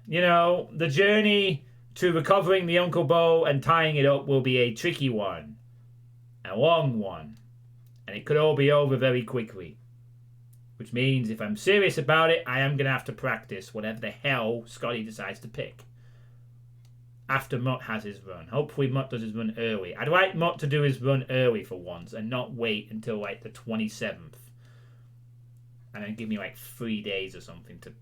A: you know, the journey to recovering the Uncle Bow and tying it up will be a tricky one. A long one. And it could all be over very quickly. Which means if I'm serious about it, I am going to have to practice whatever the hell Scotty decides to pick. After Mutt has his run. Hopefully Mutt does his run early. I'd like Mutt to do his run early for once and not wait until like the 27th. And then give me like 3 days or something to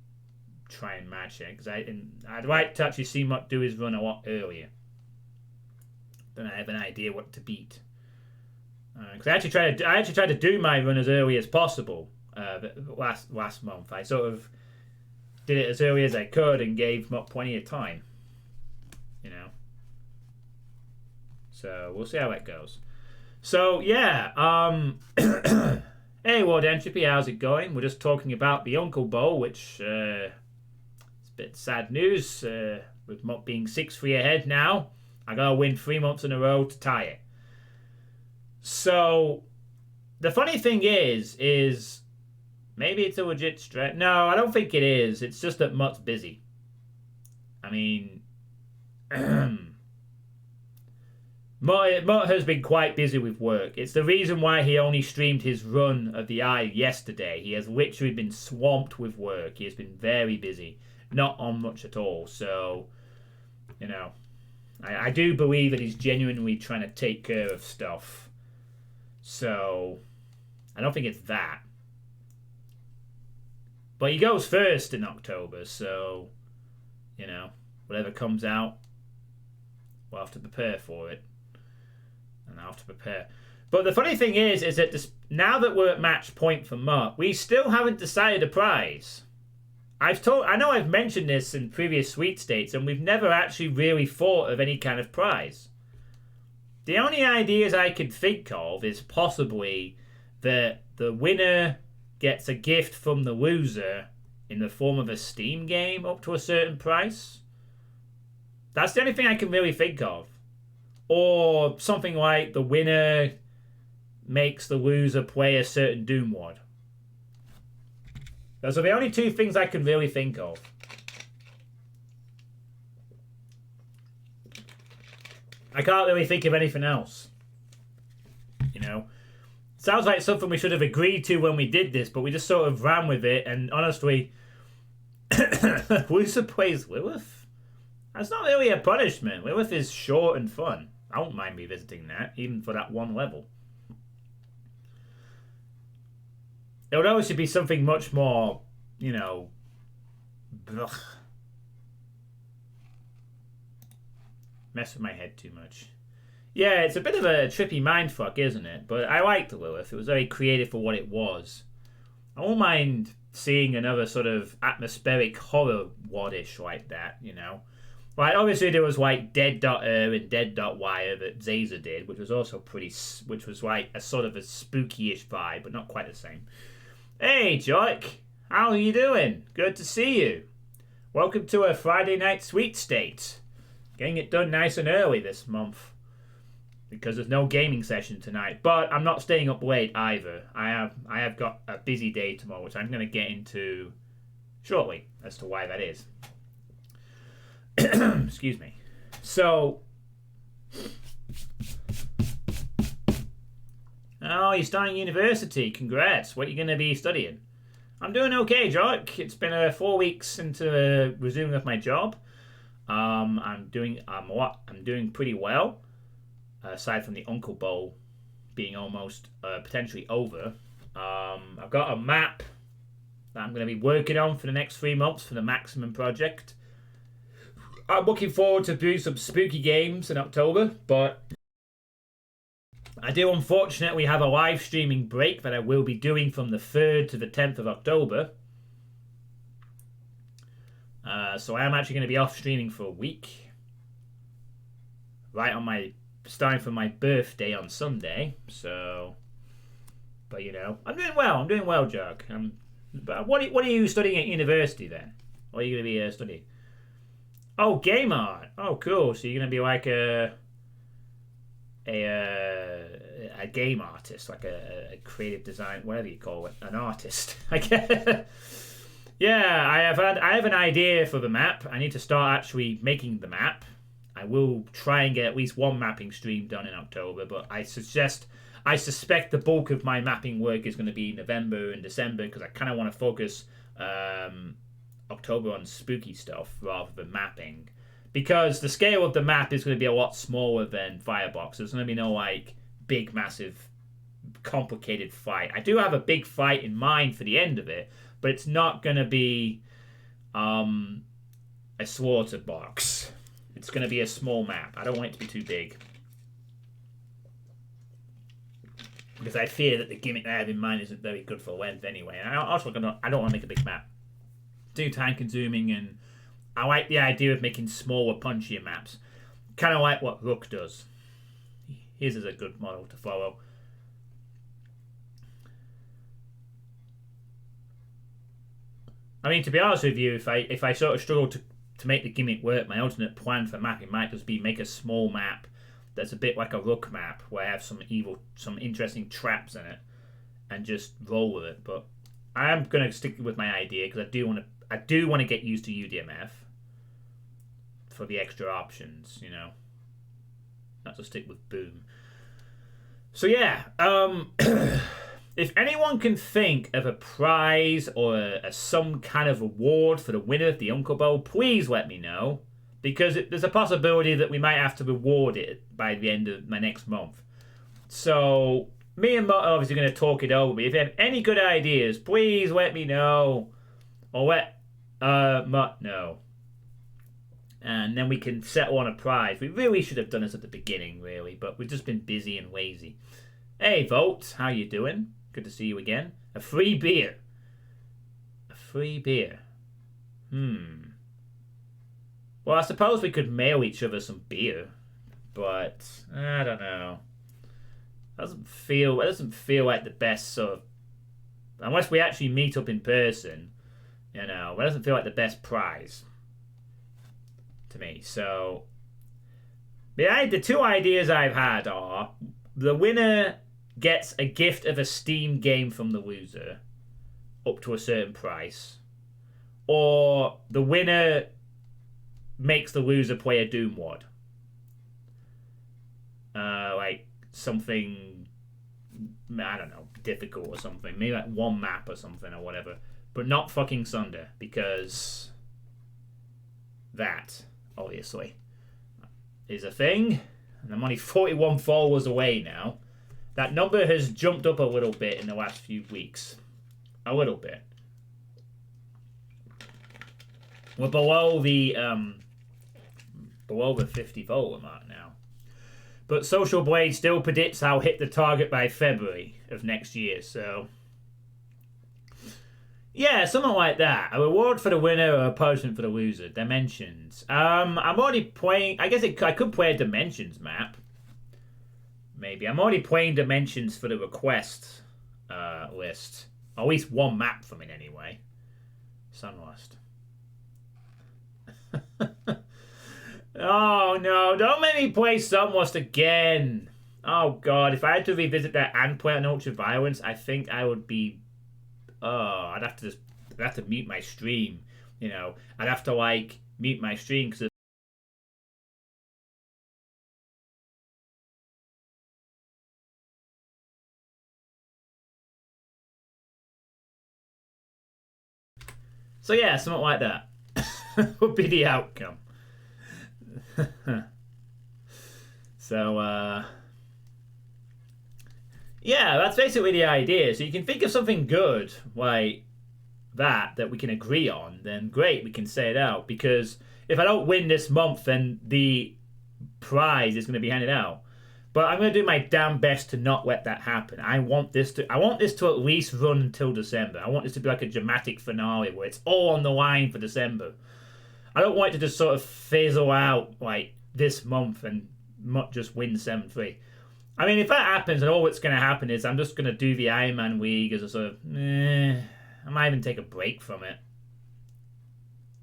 A: try and match it. Because I'd like to actually see Mutt do his run a lot earlier. Then I have an idea what to beat. Because I actually tried to do my run as early as possible last month. I sort of did it as early as I could and gave Mutt plenty of time. You know. So we'll see how that goes. So yeah, hey World Entropy, how's it going? We're just talking about the Uncle Bow, which is a bit sad news. With Mutt being 6-3 ahead now, I gotta win 3 months in a row to tie it. So the funny thing is maybe it's a legit stretch. No, I don't think it is. It's just that Mutt's busy. I mean, Mutt has been quite busy with work. It's the reason why he only streamed his run of the Eye yesterday. He has literally been swamped with work. He has been very busy. Not on much at all. So, you know, I do believe that he's genuinely trying to take care of stuff. So, I don't think it's that. But he goes first in October, so, you know, whatever comes out, we'll have to prepare for it. And I'll have to prepare. But the funny thing is that now that we're at match point for Mutt, we still haven't decided a prize. I know I've mentioned this in previous Sweet States, and we've never actually really thought of any kind of prize. The only ideas I could think of is possibly that the winner gets a gift from the loser in the form of a Steam game up to a certain price. That's the only thing I can really think of. Or something like the winner makes the loser play a certain Doom mod. Those are the only two things I can really think of. I can't really think of anything else. You know? Sounds like something we should have agreed to when we did this, but we just sort of ran with it, and honestly, loser plays Lilith? That's not really a punishment. Lilith is short and fun. I won't mind revisiting that, even for that one level. It would obviously be something much more, you know, ugh. Mess with my head too much. Yeah, it's a bit of a trippy mindfuck, isn't it? But I liked Lilith. It was very creative for what it was. I won't mind seeing another sort of atmospheric horror wadish like that, you know. Like, obviously there was like Dead.er and Dead.wire that Zazer did, which was also which was like a sort of a spooky-ish vibe, but not quite the same. Hey, Jock, how are you doing? Good to see you. Welcome to a Friday night Sweet State. Getting it done nice and early this month because there's no gaming session tonight. But I'm not staying up late either. I have got a busy day tomorrow, which I'm going to get into shortly as to why that is. Excuse me. So, oh, you're starting university. Congrats. What are you going to be studying? I'm doing okay, Jock. It's been 4 weeks into resuming with my job. I'm doing pretty well. Aside from the Uncle Bowl being almost potentially over, I've got a map that I'm going to be working on for the next 3 months for the Maximum Project. I'm looking forward to doing some spooky games in October, but I do unfortunately have a live streaming break that I will be doing from the 3rd to the 10th of October. So I am actually going to be off streaming for a week. Right on starting from my birthday on Sunday. So, but you know, I'm doing well, Jug. But what are you studying at university then? What are you going to be studying? Oh, game art. Oh, cool. So you're going to be like a game artist, like a creative design, whatever you call it, an artist. I guess. Yeah, I have an idea for the map. I need to start actually making the map. I will try and get at least one mapping stream done in October, but I suspect the bulk of my mapping work is going to be November and December because I kind of want to focus October on spooky stuff rather than mapping. Because the scale of the map is going to be a lot smaller than Firebox. There's going to be no like big, massive, complicated fight. I do have a big fight in mind for the end of it, but it's not going to be a slaughter box. It's going to be a small map. I don't want it to be too big. Because I fear that the gimmick that I have in mind isn't very good for length anyway. And I don't want to make a big map. Too time consuming, and I like the idea of making smaller, punchier maps. Kind of like what Rook does. His is a good model to follow. I mean, to be honest with you, if I sort of struggle to make the gimmick work, my alternate plan for mapping might just be make a small map that's a bit like a Rook map, where I have some interesting traps in it, and just roll with it. But I am going to stick with my idea because I do want to get used to UDMF for the extra options, you know. Not to stick with Boom. So yeah, if anyone can think of a prize or some kind of award for the winner of the Uncle Bowl, please let me know. Because there's a possibility that we might have to reward it by the end of my next month. So, me and Mutt are obviously going to talk it over. If you have any good ideas, please let me know. Or let Mutt know. And then we can settle on a prize. We really should have done this at the beginning, really. But we've just been busy and lazy. Hey, Volt, how you doing? Good to see you again. A free beer. A free beer. Well, I suppose we could mail each other some beer, but I don't know. It doesn't feel like the best sort of, unless we actually meet up in person, you know. It doesn't feel like the best prize to me. So the two ideas I've had are the winner gets a gift of a Steam game from the loser up to a certain price, or the winner makes the loser play a Doom WOD. Like something, I don't know, difficult or something. Maybe like one map or something or whatever. But not fucking Sunder, because that, obviously, is a thing. And I'm only 41 followers away now. That number has jumped up a little bit in the last few weeks. A little bit. We're below the 50 follower mark now. But Social Blade still predicts I'll hit the target by February of next year, so yeah, something like that. A reward for the winner or a punishment for the loser. Dimensions. I'm already playing. I guess I could play a Dimensions map. Maybe. I'm already playing Dimensions for the request list. Or at least one map from it anyway. Sunlust. Oh no, don't make me play Sunlust again. Oh god, if I had to revisit that and play on Ultra Violence, I think I would be... I'd have to mute my stream, you know. I'd have to, like, mute my stream because... So yeah, something like that would be the outcome. So, yeah, that's basically the idea. So you can think of something good like that we can agree on, then great, we can say it out. Because if I don't win this month, then the prize is going to be handed out. But I'm going to do my damn best to not let that happen. I want this to at least run until December. I want this to be like a dramatic finale where it's all on the line for December. I don't want it to just sort of fizzle out like this month and not just win 7-3. I mean, if that happens, and all that's going to happen is I'm just going to do the Iron Man League as a sort of, I might even take a break from it.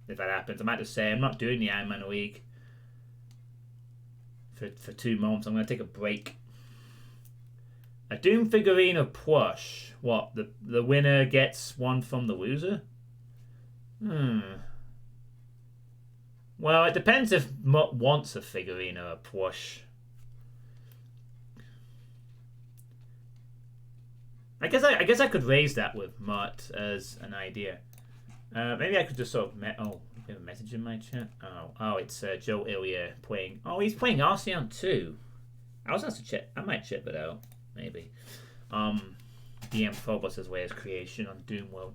A: If that happens, I might just say I'm not doing the Iron Man League for 2 months. I'm going to take a break. A Doom figurine or plush? What, the winner gets one from the loser? Well, it depends if Mutt wants a figurine or a plush. I guess I could raise that with Mutt as an idea. Maybe I could just sort of oh, we have a message in my chat. Oh, it's Joe Ilya playing. Oh, he's playing Arceon too. I was asked to check. I might check that out. Maybe. DM Phobos' way as creation on Doom World.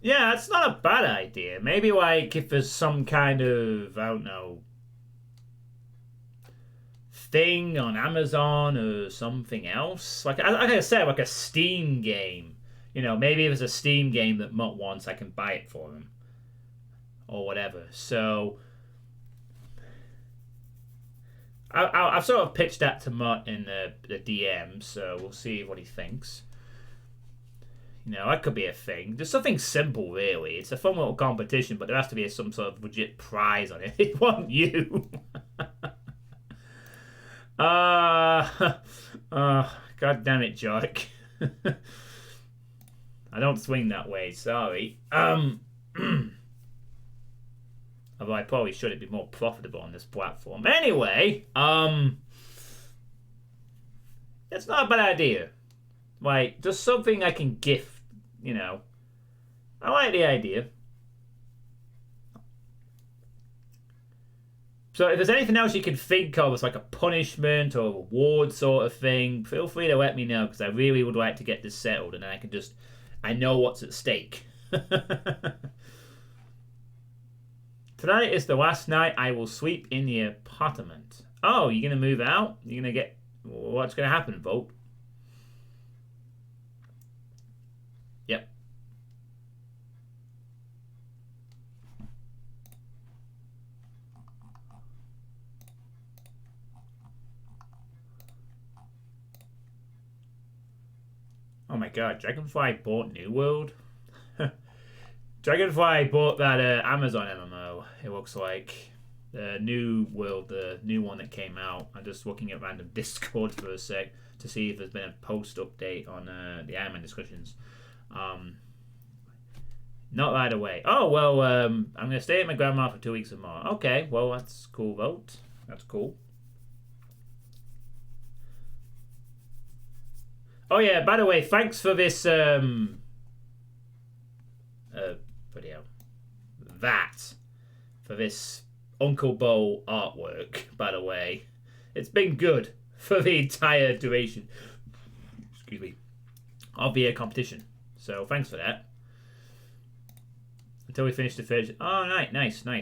A: Yeah, that's not a bad idea. Maybe like if there's some kind of, I don't know, thing on Amazon or something else. Like I said, like a Steam game. You know, maybe if there's a Steam game that Mutt wants, I can buy it for him. Or whatever. So I've sort of pitched that to Mutt in the DM, so we'll see what he thinks. You know, that could be a thing. Just something simple, really. It's a fun little competition, but there has to be some sort of legit prize on it. It won't you. God damn it, Jock. I don't swing that way, sorry. Although I probably should. It'd be more profitable on this platform. Anyway, it's not a bad idea. Like, just something I can gift. You know, I like the idea. So if there's anything else you can think of as like a punishment or a reward sort of thing, feel free to let me know, because I really would like to get this settled, and then I know what's at stake. Tonight is the last night I will sleep in the apartment. Oh, you're going to move out? You're going to get... What's going to happen, Vote? Yep. Oh my god, Dragonfly bought New World? Dragonfly bought that Amazon MMO, it looks like. The New World, the new one that came out. I'm just looking at random Discord for a sec to see if there's been a post update on the Iron Man discussions. Not right away. Oh, well, I'm going to stay at my grandma for 2 weeks or more. Okay, well, that's cool, Vote. That's cool. Oh, yeah, by the way, thanks for this, for this Uncle Bo artwork, by the way. It's been good for the entire duration, excuse me, of the competition. So, thanks for that. Until we finish the third. Oh, right, nice. Well,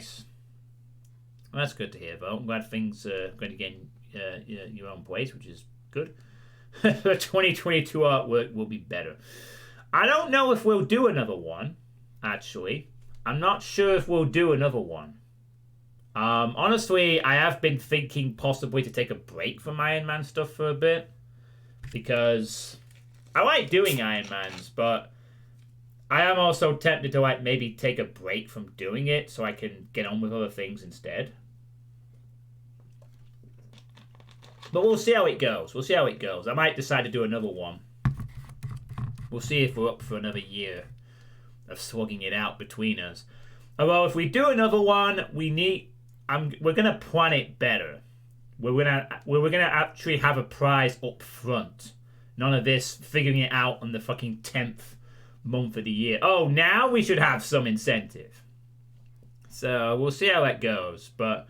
A: that's good to hear, though. I'm glad things are going to get in your own place, which is good. The 2022 artwork will be better. I don't know if we'll do another one, actually. I'm not sure if we'll do another one. Honestly, I have been thinking possibly to take a break from Iron Man stuff for a bit. Because I like doing Iron Mans, but I am also tempted to like maybe take a break from doing it so I can get on with other things instead. But we'll see how it goes. I might decide to do another one. We'll see if we're up for another year of slugging it out between us. Although if we do another one, we're gonna plan it better. We're gonna actually have a prize up front. None of this figuring it out on the fucking 10th month of the year. Oh, now we should have some incentive. So we'll see how that goes. But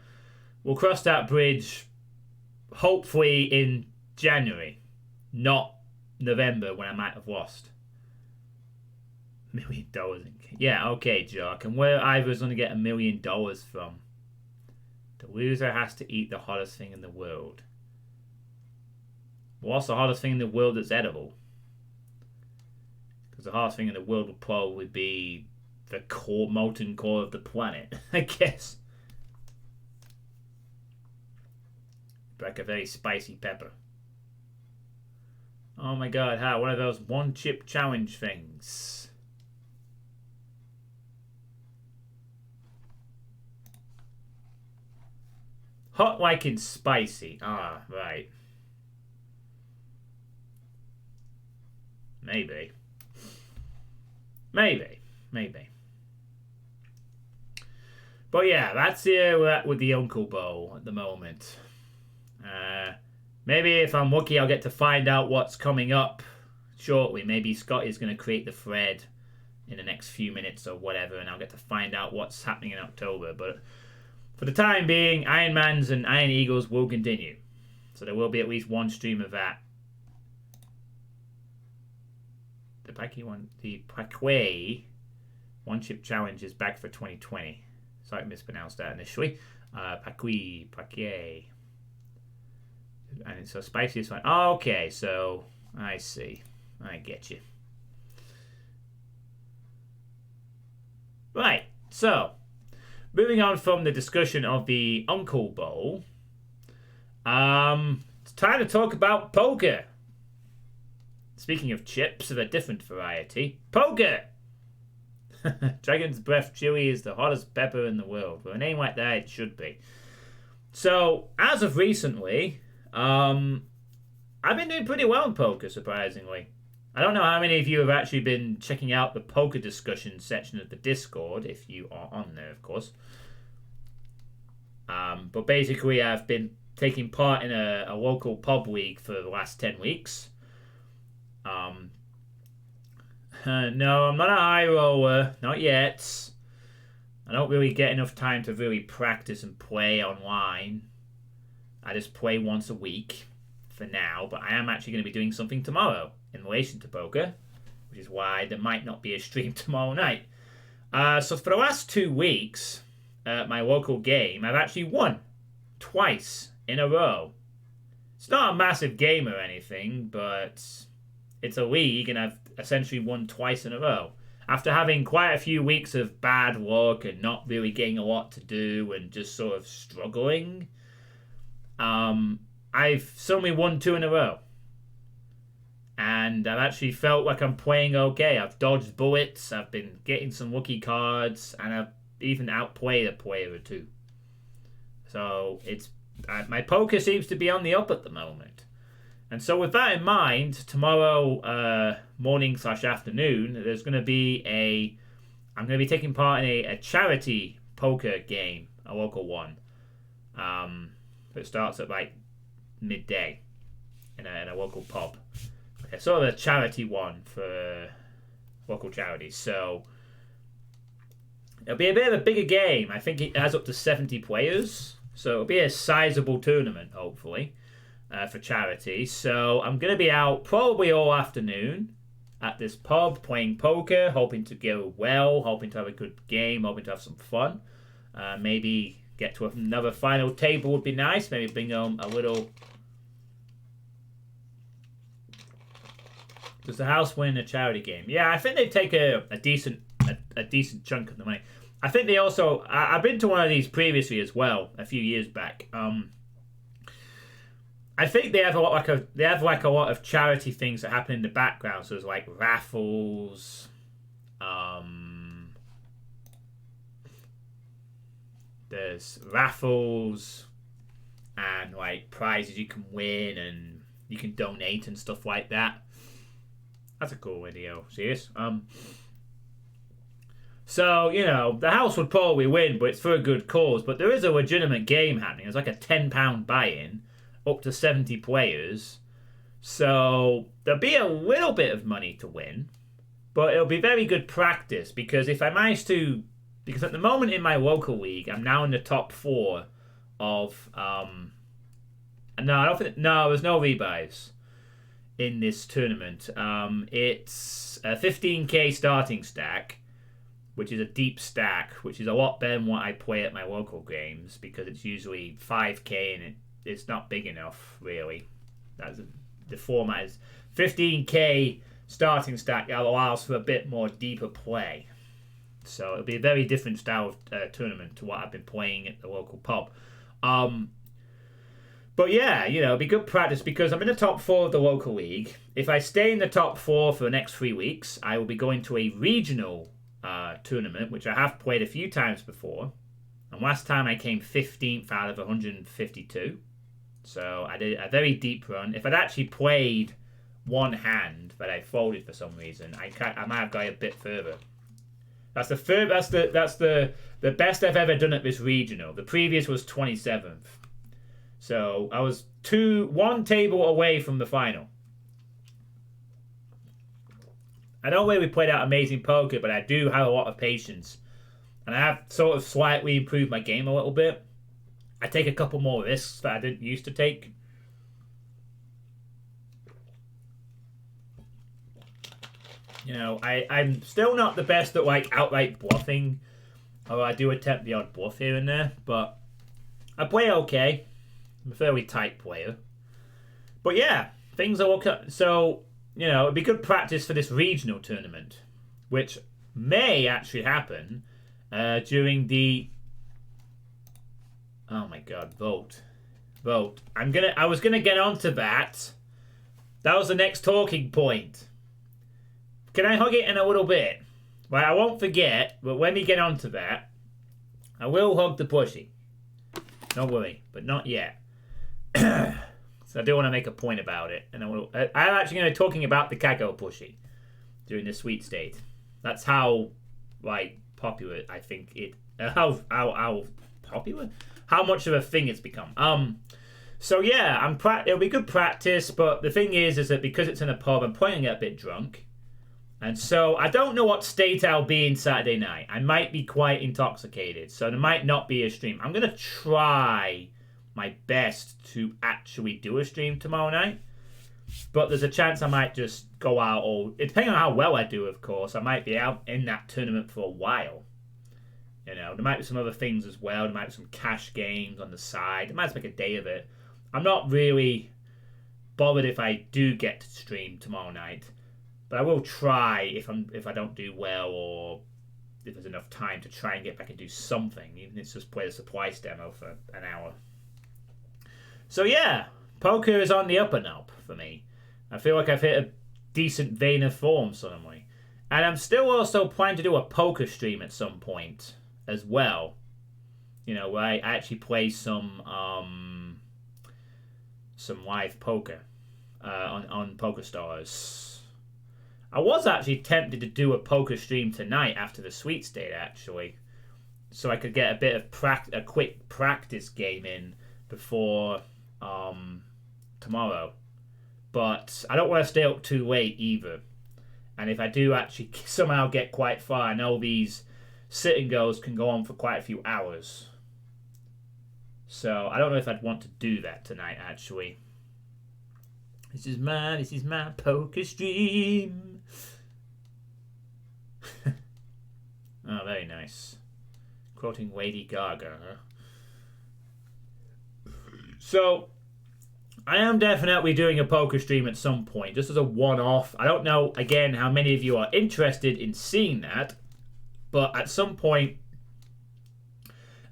A: we'll cross that bridge hopefully in January, not November when I might have lost $1 million. Yeah, okay, Jock. And where either's going to get $1 million from? The loser has to eat the hottest thing in the world. What's the hottest thing in the world that's edible? Because the hardest thing in the world would probably be the core, molten core of the planet, I guess. Like a very spicy pepper. Oh my god, how? One of those one chip challenge things. Hot like in spicy. Ah, right. Maybe. Maybe. But yeah, that's where we're at with the Uncle Bowl at the moment. Maybe if I'm lucky, I'll get to find out what's coming up shortly. Maybe Scott is going to create the thread in the next few minutes or whatever, and I'll get to find out what's happening in October. But for the time being, Iron Mans and Iron Eagles will continue. So there will be at least one stream of that. The Paquet One Chip Challenge is back for 2020. Sorry, I mispronounced that initially. Paquet. And it's so spicy is fine. Oh, okay, so I see. I get you. Right, so moving on from the discussion of the Uncle Bowl, it's time to talk about poker. Speaking of chips of a different variety, poker! Dragon's Breath chili is the hottest pepper in the world. With a name like that, it should be. So, as of recently, I've been doing pretty well in poker, surprisingly. I don't know how many of you have actually been checking out the poker discussion section of the Discord, if you are on there, of course. But basically, I've been taking part in a local pub league for the last 10 weeks. No, I'm not a high roller, not yet. I don't really get enough time to really practice and play online. I just play once a week for now, but I am actually going to be doing something tomorrow in relation to poker, which is why there might not be a stream tomorrow night. So for the last 2 weeks at my local game, I've actually won twice in a row. It's not a massive game or anything, but it's a league, and I've essentially won twice in a row. After having quite a few weeks of bad luck and not really getting a lot to do and just sort of struggling, I've suddenly won 2 in a row. And I've actually felt like I'm playing okay. I've dodged bullets, I've been getting some lucky cards, and I've even outplayed a player or two. So it's my poker seems to be on the up at the moment. And so with that in mind, tomorrow morning/afternoon, there's going to be I'm going to be taking part in a charity poker game, a local one. It starts at like midday in a local pub. Okay, sort of a charity one for local charities. So it'll be a bit of a bigger game. I think it has up to 70 players. So it'll be a sizable tournament, hopefully. For charity. So I'm going to be out probably all afternoon at this pub playing poker, hoping to go well, hoping to have a good game, hoping to have some fun. Maybe get to another final table would be nice. Maybe bring home a little... Does the house win a charity game? Yeah, I think they take a decent chunk of the money. I think they also... I've been to one of these previously as well, a few years back. I think they have a lot of charity things that happen in the background. So there's like raffles, and like prizes you can win and you can donate and stuff like that. That's a cool video. Serious. So, you know, the house would probably win, but it's for a good cause. But there is a legitimate game happening. It's like a £10 buy-in. Up to 70 players. So there'll be a little bit of money to win, but it'll be very good practice because if I manage to... Because at the moment in my local league, I'm now in the top 4 of... No, I don't think... No, there's no rebuys in this tournament. It's a 15k starting stack, which is a deep stack, which is a lot better than what I play at my local games because it's usually 5k and it's not big enough, really. The format is 15k starting stack that allows for a bit more deeper play. So it'll be a very different style of tournament to what I've been playing at the local pub. But yeah, it'll be good practice because I'm in the top 4 of the local league. If I stay in the top 4 for the next 3 weeks, I will be going to a regional tournament, which I have played a few times before. And last time I came 15th out of 152. So I did a very deep run. If I'd actually played one hand, but I folded for some reason, I might have got a bit further. That's the best I've ever done at this regional. The previous was 27th. So I was one table away from the final. I don't really play that amazing poker, but I do have a lot of patience. And I have sort of slightly improved my game a little bit. I take a couple more risks that I didn't used to take. I'm still not the best at outright bluffing. Although I do attempt the odd bluff here and there. But I play okay. I'm a fairly tight player. But yeah, things are okay. So, it'd be good practice for this regional tournament, which may actually happen during the... Oh my god, vote. I was gonna get onto that. That was the next talking point. Can I hug it in a little bit? Well, I won't forget, but when we get onto that, I will hug the plushy. Don't worry, but not yet. So I do want to make a point about it, and I'm actually going to be talking about the Caco plushy during the sweet state. That's how popular I think it. How popular? How much of a thing it's become. So yeah, it'll be good practice, but the thing is that because it's in a pub, I'm probably gonna get a bit drunk, and so I don't know what state I'll be in Saturday night. I might be quite intoxicated, so there might not be a stream. I'm gonna try my best to actually do a stream tomorrow night, but there's a chance I might just go out, or depending on how well I do, of course, I might be out in that tournament for a while. There might be some other things as well. There might be some cash games on the side. I might just make a day of it. I'm not really bothered if I do get to stream tomorrow night, but I will try if I don't do well, or if there's enough time to try and get back and do something, even if it's just play the supplies demo for an hour. So yeah, poker is on the up and up for me. I feel like I've hit a decent vein of form suddenly. And I'm still also planning to do a poker stream at some point as well. Where I actually play some live poker on PokerStars. I was actually tempted to do a poker stream tonight after the sweet state, actually, so I could get a bit of a quick practice game in before tomorrow. But I don't want to stay up too late either. And if I do actually somehow get quite far, I know these sit and goes can go on for quite a few hours. So I don't know if I'd want to do that tonight, actually. This is my poker stream. Oh, very nice. Quoting Lady Gaga, huh? So, I am definitely doing a poker stream at some point, just as a one-off. I don't know, again, how many of you are interested in seeing that, but at some point,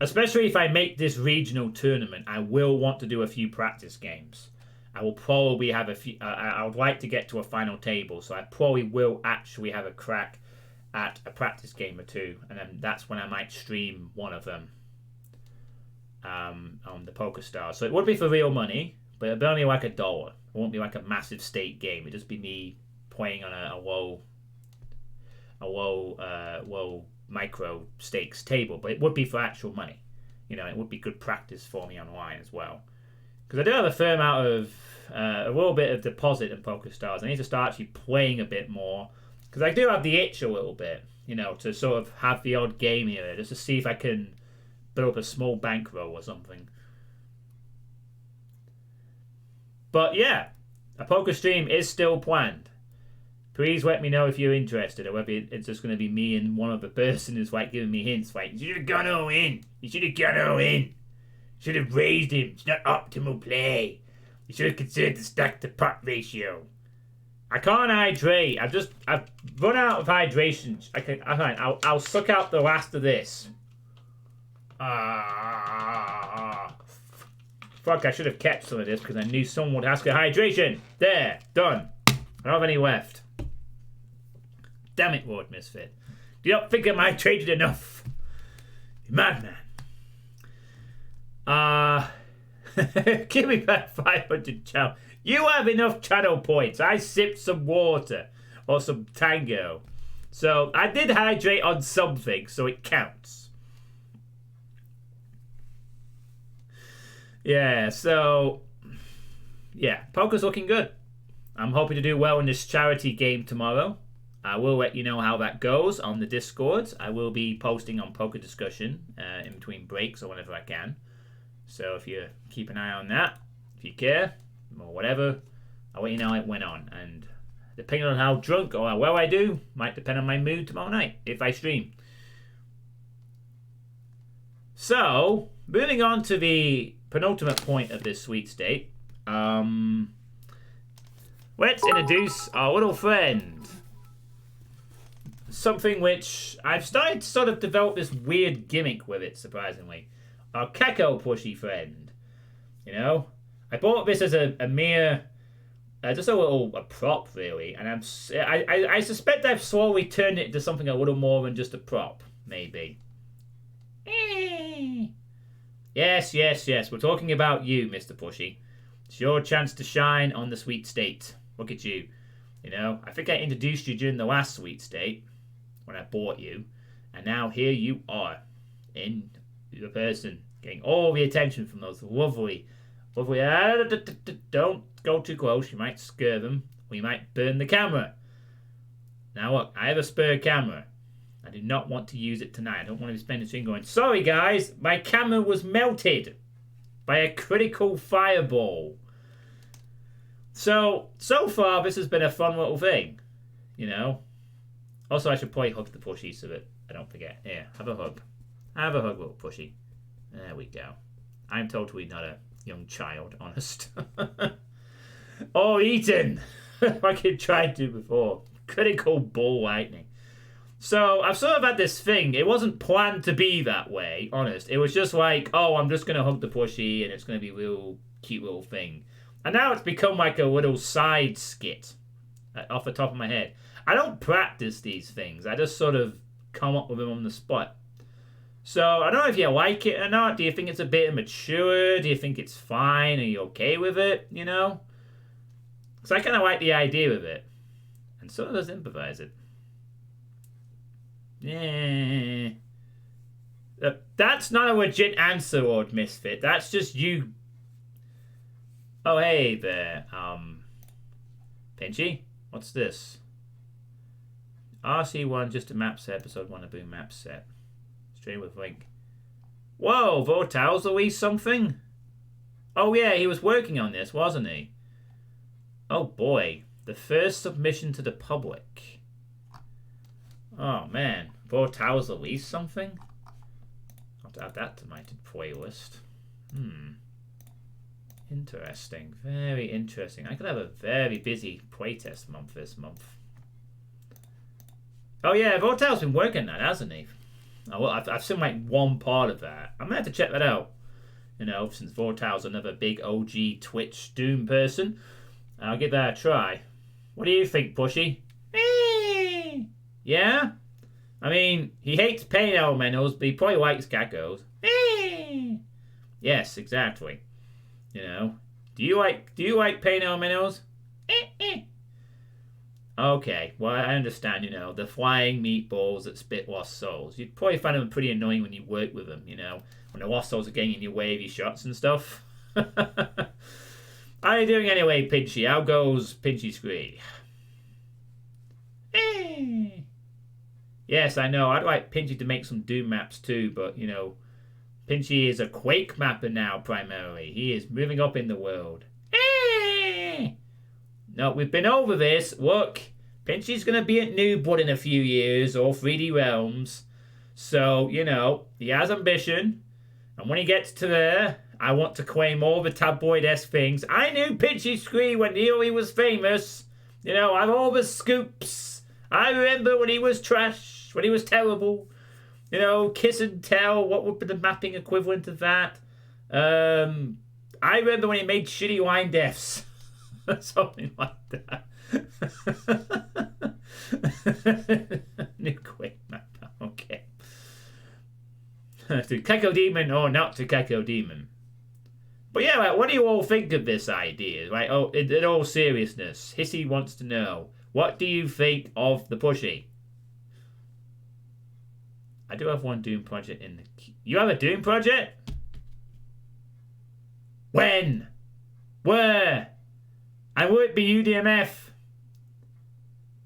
A: especially if I make this regional tournament, I will want to do a few practice games. I will probably have a few. I would like to get to a final table, so I probably will actually have a crack at a practice game or two, and then that's when I might stream one of them on the PokerStars. So it would be for real money, but it'll be only like $1. It won't be like a massive stake game. It'll just be me playing on a low micro stakes table, but it would be for actual money. It would be good practice for me online as well. Because I do have a fair amount of, a little bit of deposit in PokerStars. I need to start actually playing a bit more. Because I do have the itch a little bit, to sort of have the odd game here, just to see if I can build up a small bankroll or something. But yeah, a poker stream is still planned. Please let me know if you're interested, or whether it's just going to be me and one other person who's giving me hints, you should have gone all in. You should have gone all in. Should have raised him. It's not optimal play. You should have considered the stack to pot ratio. I can't hydrate. I've run out of hydration. I'll suck out the last of this. Fuck, I should have kept some of this because I knew someone would ask for hydration. There, done. I don't have any left. Damn it, Lord Misfit. Do you not think I'm hydrated enough? You madman. Give me back 500 channel. You have enough channel points. I sipped some water or some tango. So I did hydrate on something, so it counts. Yeah, so yeah, poker's looking good. I'm hoping to do well in this charity game tomorrow. I will let you know how that goes on the Discord. I will be posting on Poker Discussion in between breaks or whenever I can. So if you keep an eye on that, if you care, or whatever, I'll let you know how it went on. And depending on how drunk or how well I do, might depend on my mood tomorrow night, if I stream. So, moving on to the penultimate point of this sweet state. Let's introduce our little friend. Something which I've started to sort of develop this weird gimmick with it, surprisingly. Our Cacodemon friend. You know? I bought this as a mere... just a prop, really. And I suspect I've slowly turned it into something a little more than just a prop. Maybe. Yes. We're talking about you, Mr. Pushy. It's your chance to shine on the sweet state. Look at you. You know, I think I introduced you during the last sweet state. When I bought you. And now here you are. In the person. Getting all the attention from those lovely... Don't go too close. You might scare them. Or you might burn the camera. Now look, I have a spare camera. I do not want to use it tonight. I don't want to be spending the going, sorry guys, my camera was melted by a critical fireball. So far this has been a fun little thing. You know? Also, I should probably hug the Pushy so that I don't forget. Here, have a hug. Have a hug, little Pushy. There we go. I'm totally not a young child, honest. Oh, Ethan! Like I tried to before. Critical ball lightning. So, I've sort of had this thing. It wasn't planned to be that way, honest. It was just like, oh, I'm just going to hug the Pushy and it's going to be a little cute little thing. And now it's become like a little side skit off the top of my head. I don't practice these things. I just sort of come up with them on the spot. So, I don't know if you like it or not. Do you think it's a bit immature? Do you think it's fine? Are you okay with it? You know? Because I kind of like the idea of it. And so does improvise it. Yeah. That's not a legit answer, Lord Misfit. That's just you. Oh, hey there. Pinchy? What's this? RC1, just a map set. Episode 1 of Boom Map Set. Stream with link. Whoa, Vortal's Louise something? Oh yeah, he was working on this, wasn't he? Oh boy. The first submission to the public. Oh man. Vortal's Louise something? I'll have to add that to my playlist. Interesting. Very interesting. I could have a very busy playtest month this month. Oh yeah, Vortal's been working on that, hasn't he? Oh, well, I've seen like one part of that. I'm going to have to check that out. You know, since Vortal's another big OG Twitch Doom person. I'll give that a try. What do you think, Pushy? Yeah? I mean, he hates pain elementals, but he probably likes geckos. Yes, exactly. You know. Do you like pain elementals? Okay, well, I understand, you know, the flying meatballs that spit lost souls. You'd probably find them pretty annoying when you work with them, you know, when the lost souls are getting in your way of your shots and stuff. How are you doing anyway, Pinchy? How goes Pinchy Scree? Yes, I know. I'd like Pinchy to make some Doom maps too, but, you know, Pinchy is a Quake mapper now, primarily. He is moving up in the world. No, we've been over this. Look, Pinchy's going to be at Newblood in a few years, or 3D Realms. So, you know, he has ambition. And when he gets to there, I want to claim all the tabloid-esque things. I knew Pinchy Scree when he was famous. You know, I've all the scoops. I remember when he was trash, when he was terrible. You know, kiss and tell, what would be the mapping equivalent of that? I remember when he made shitty wine deaths. Something like that. New quick map. Okay. To Cacodemon or not to Cacodemon. But yeah, like, what do you all think of this idea? Right? Oh, in all seriousness, Hissy wants to know, what do you think of the plushie? I do have one Doom project in the... You have a Doom project? When? Where? And will it be UDMF?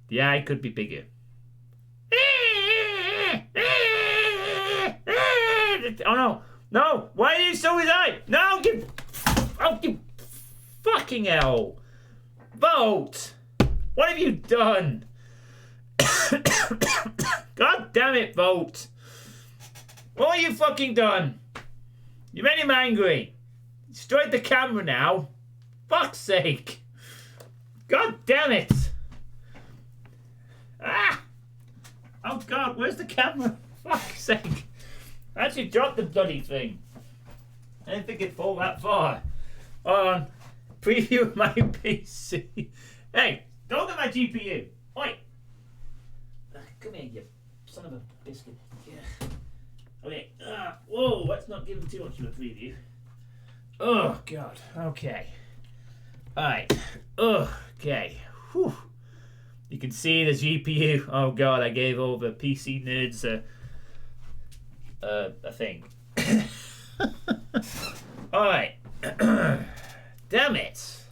A: The eye could be bigger. Oh no! No! Why did you sew his eye? No! You fucking hell! Vote! What have you done? God damn it, Vote! What have you fucking done? You made him angry. Destroyed the camera now. Fuck's sake! God damn it! Ah! Oh God, where's the camera? Fuck's sake! I actually dropped the bloody thing. I didn't think it'd fall that far. Hold on. Preview of my PC. Hey, don't get my GPU. Oi! Come here, you son of a biscuit. Yeah. Okay. Whoa, let's not give him too much of a preview. Oh, God. Okay. Alright. Okay. Whew. You can see the GPU. Oh, God, I gave all the PC nerds a thing. Alright. Damn it.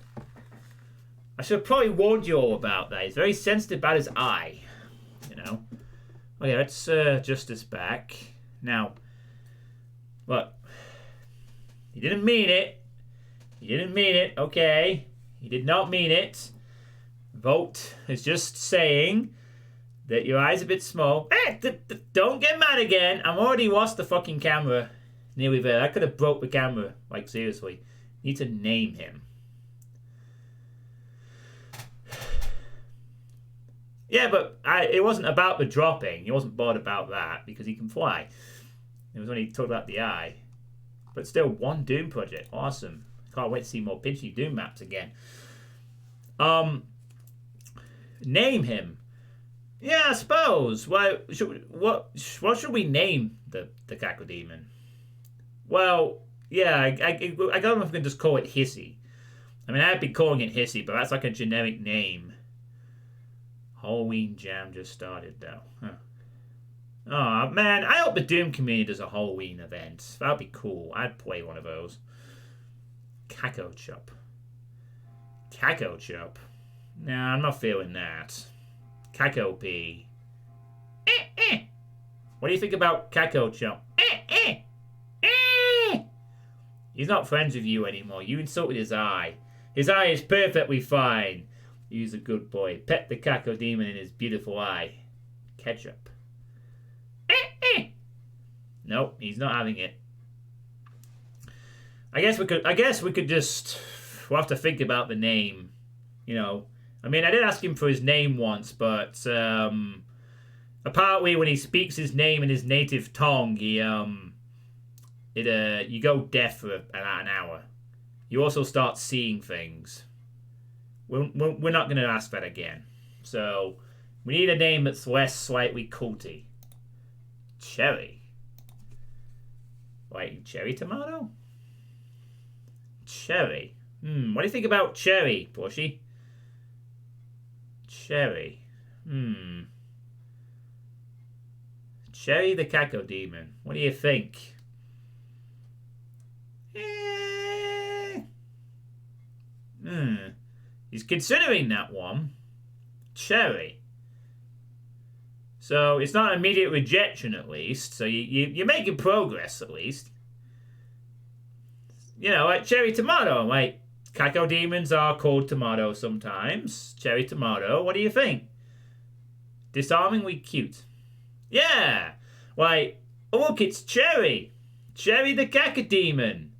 A: I should have probably warned you all about that. He's very sensitive about his eye. You know? Okay, let's adjust this back. Now, look. He didn't mean it. He didn't mean it, okay? He did not mean it. Vote is just saying that your eye's a bit small. Hey, don't get mad again. I'm already lost the fucking camera. Nearly there. I could have broke the camera. Like, seriously. Need to name him. Yeah, but it wasn't about the dropping. He wasn't bothered about that because he can fly. It was when he talked about the eye. But still, one Doom project. Awesome. Can't wait to see more pinchy Doom maps again. Name him. Yeah, I suppose. What should we name the Cacodemon? Well, yeah, I don't know if we can just call it Hissy. I mean, I'd be calling it Hissy, but that's like a generic name. Halloween Jam just started, though. Huh. Oh, man, I hope the Doom community does a Halloween event. That'd be cool. I'd play one of those. Caco Chop. Caco Chop? Nah, I'm not feeling that. Cacopee. What do you think about Caco Chop? He's not friends with you anymore. You insulted his eye. His eye is perfectly fine. He's a good boy. Pet the Cacodemon in his beautiful eye. Ketchup. Nope, he's not having it. I guess we could just... We'll have to think about the name. You know. I mean, I did ask him for his name once, but apparently when he speaks his name in his native tongue, you go deaf for about an hour. You also start seeing things. We're not going to ask that again. So, we need a name that's less slightly culty. Cherry. Like, cherry tomato? Cherry. What do you think about cherry, Plushy? Cherry. Cherry the Cacodemon. What do you think? He's considering that one. Cherry. So it's not immediate rejection, at least. So you're making progress, at least. You know, like cherry tomato. Like, Cacodemons are called tomato sometimes. Cherry tomato. What do you think? Disarmingly cute. Yeah. Like, oh, look, it's Cherry. Cherry the Cacodemon.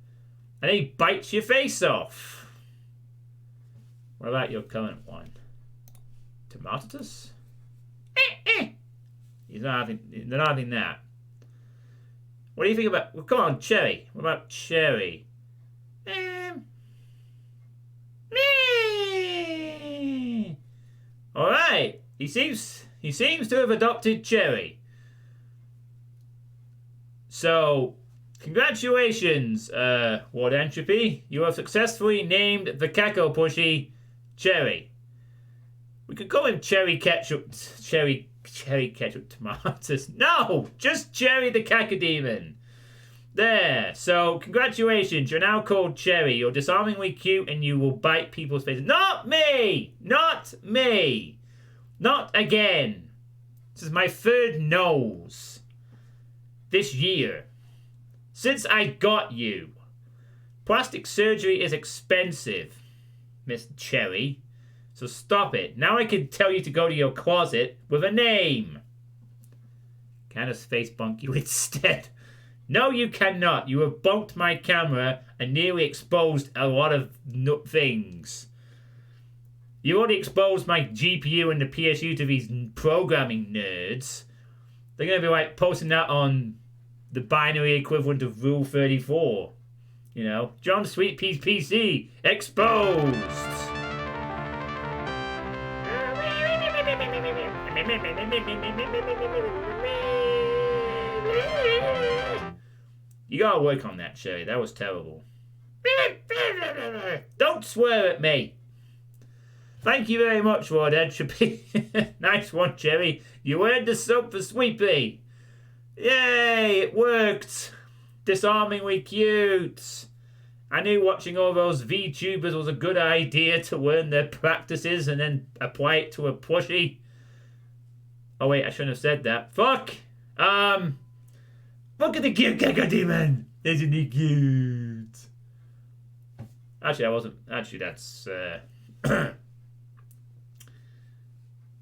A: And he bites your face off. What about your current one? Tomatoes? They're not having that. What do you think about... Well, come on, Cherry. What about Cherry? Alright. He seems to have adopted Cherry. So, congratulations, Ward Entropy. You have successfully named the Caco Pushy Cherry. We could call him Cherry Ketchup Tomatoes. No! Just Cherry the Cacodemon. There. So, congratulations. You're now called Cherry. You're disarmingly cute and you will bite people's faces. Not me! Not me! Not again. This is my third nose. This year. Since I got you. Plastic surgery is expensive, Miss Cherry. So stop it. Now I can tell you to go to your closet with a name. Can I face bunk you instead? No, you cannot. You have bunked my camera and nearly exposed a lot of things. You already exposed my GPU and the PSU to these programming nerds. They're going to be like posting that on the binary equivalent of Rule 34. You know, John Suitepee's PC exposed. You gotta work on that, Cherry. That was terrible. Don't swear at me. Thank you very much, Lord Entropy. Nice one, Cherry. You earned a sub for Suitepee. Yay, it worked. Disarmingly cute. I knew watching all those VTubers was a good idea to learn their practices and then apply it to a plushie. Oh wait, I shouldn't have said that. Fuck! Look at the cute Cacodemon! Isn't he cute? Actually, I wasn't... Actually, that's...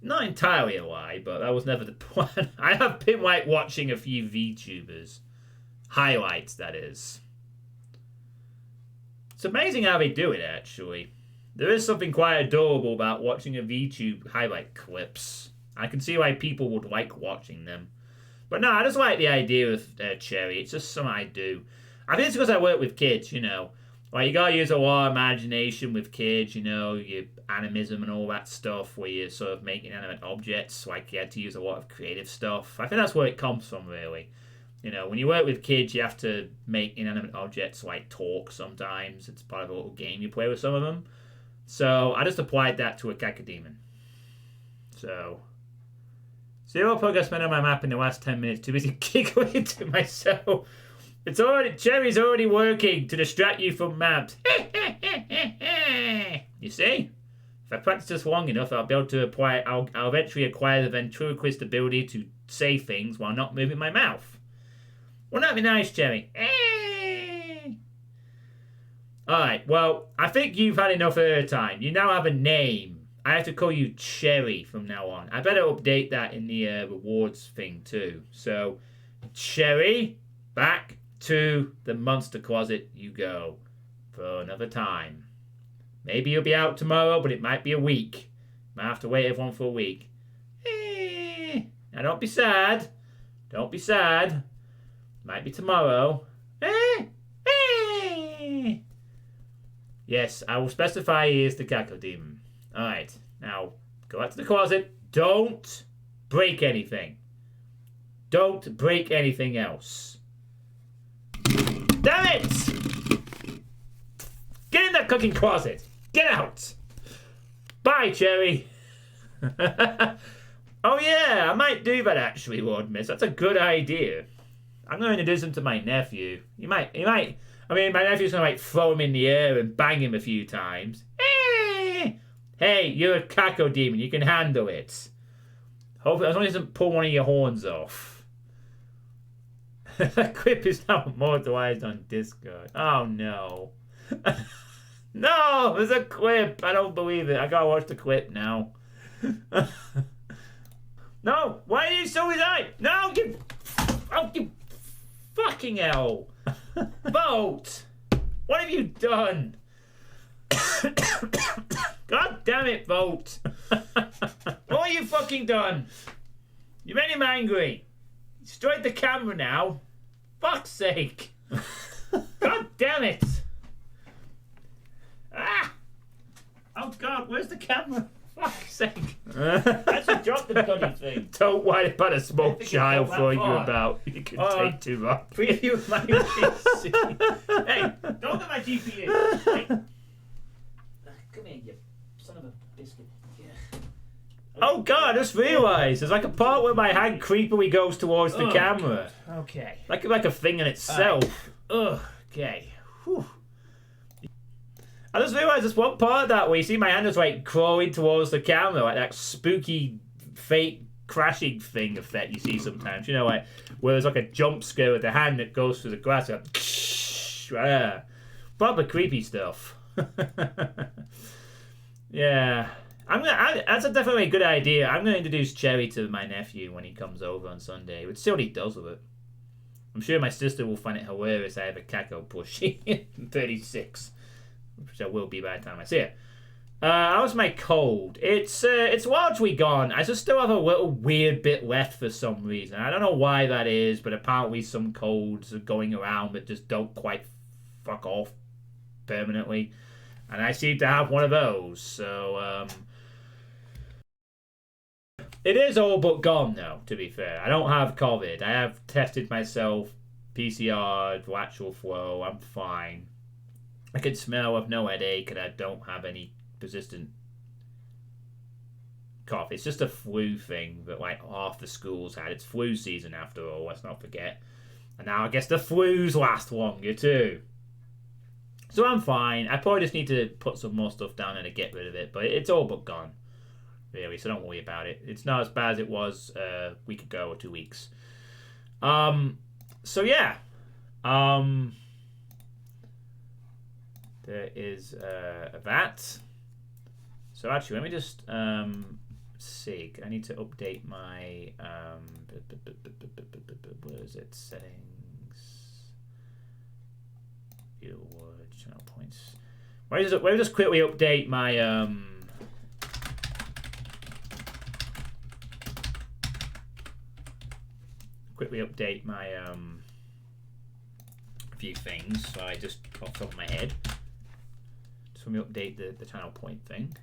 A: not entirely a lie, but that was never the plan. I have been, like, watching a few VTubers. Highlights, that is. It's amazing how they do it, actually. There is something quite adorable about watching a VTube highlight clips. I can see why people would like watching them. But no, I just like the idea of Cherry. It's just something I do. I think it's because I work with kids, you know. Like, you gotta use a lot of imagination with kids, you know, your animism and all that stuff, where you're sort of making inanimate objects. Like, you had to use a lot of creative stuff. I think that's where it comes from, really. You know, when you work with kids, you have to make inanimate objects, like, talk sometimes. It's part of a little game you play with some of them. So, I just applied that to a Cacodemon. So... 0 progress made on my map in the last 10 minutes. Too busy giggling to myself. Cherry's already working to distract you from maps. You see? If I practice this long enough, I'll be able to apply. I'll eventually acquire the ventriloquist ability to say things while not moving my mouth. Wouldn't that be nice, Cherry? Alright, well, I think you've had enough airtime. You now have a name. I have to call you Cherry from now on. I better update that in the rewards thing too. So, Cherry, back to the monster closet you go for another time. Maybe you'll be out tomorrow, but it might be a week. Might have to wait everyone for a week. Now don't be sad. Don't be sad. Might be tomorrow. Yes, I will specify he is the Cacodemon. Alright, now go out to the closet. Don't break anything. Don't break anything else. Damn it! Get in that cooking closet. Get out. Bye, Cherry. Oh yeah, I might do that actually, Lord Miss. That's a good idea. I'm going to introduce him to my nephew. He might, I mean, my nephew's going to like throw him in the air and bang him a few times. Hey, you're a Cacodemon. You can handle it. Hopefully, as long as he doesn't pull one of your horns off. That clip is now immortalized on Discord. Oh, no. No, there's a clip. I don't believe it. I gotta watch the clip now. No, why are you so excited? No, you fucking hell. Vote. What have you done? God damn it, Vote. What have you fucking done? You made him angry. You destroyed the camera now. Fuck's sake. God damn it. Ah! Oh God, where's the camera? Fuck's sake. I should drop the bloody thing.
B: Don't worry about a small child throwing you about. You can take too much.
A: Preview of my PC. Hey, don't get my GPU. Hey. Come here, you son of a biscuit. Yeah.
B: Oh God, I just realised there's like a part where my hand creepily goes towards the camera.
A: Okay.
B: Like a thing in itself.
A: Ugh. Okay. Whew.
B: I just realised there's one part of that where you see my hand is like crawling towards the camera, like that spooky fake crashing thing effect you see sometimes. You know, like where there's like a jump scare with the hand that goes through the grass. Like, proper creepy stuff. Yeah. That's definitely a good idea. I'm gonna introduce Cherry to my nephew when he comes over on Sunday. We'll see what he does with it. I'm sure my sister will find it hilarious. I have a Caco plushie 36, which I will be by the time I see it. How's my cold? It's largely gone. I just still have a little weird bit left for some reason. I don't know why that is, but apparently some colds are going around that just don't quite fuck off permanently. And I seem to have one of those, so it is all but gone now, to be fair. I don't have COVID. I have tested myself, PCR, lateral flow, I'm fine. I can smell, I have no headache, and I don't have any persistent cough. It's just a flu thing that like half the schools had. It's flu season after all, let's not forget. And now I guess the flus last longer too. So I'm fine. I probably just need to put some more stuff down and to get rid of it, but it's all but gone. Really, so don't worry about it. It's not as bad as it was a week ago or 2 weeks. So yeah. There is that. So actually, let me just see. I need to update my where is it? Settings. View word channel points. Why don't we just quickly update my few things. So I just off the top of my head. Just let me update the channel point thing.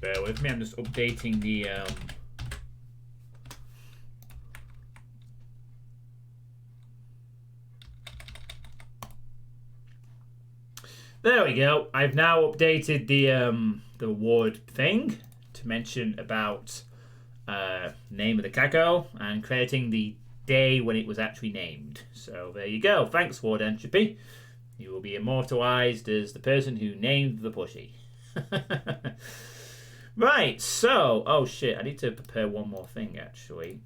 B: Bear with me, I'm just updating the there we go. I've now updated the award thing to mention about name of the Caco and crediting the day when it was actually named. So there you go. Thanks, Ward Entropy. You will be immortalized as the person who named the plushie. Right, so oh shit, I need to prepare one more thing actually.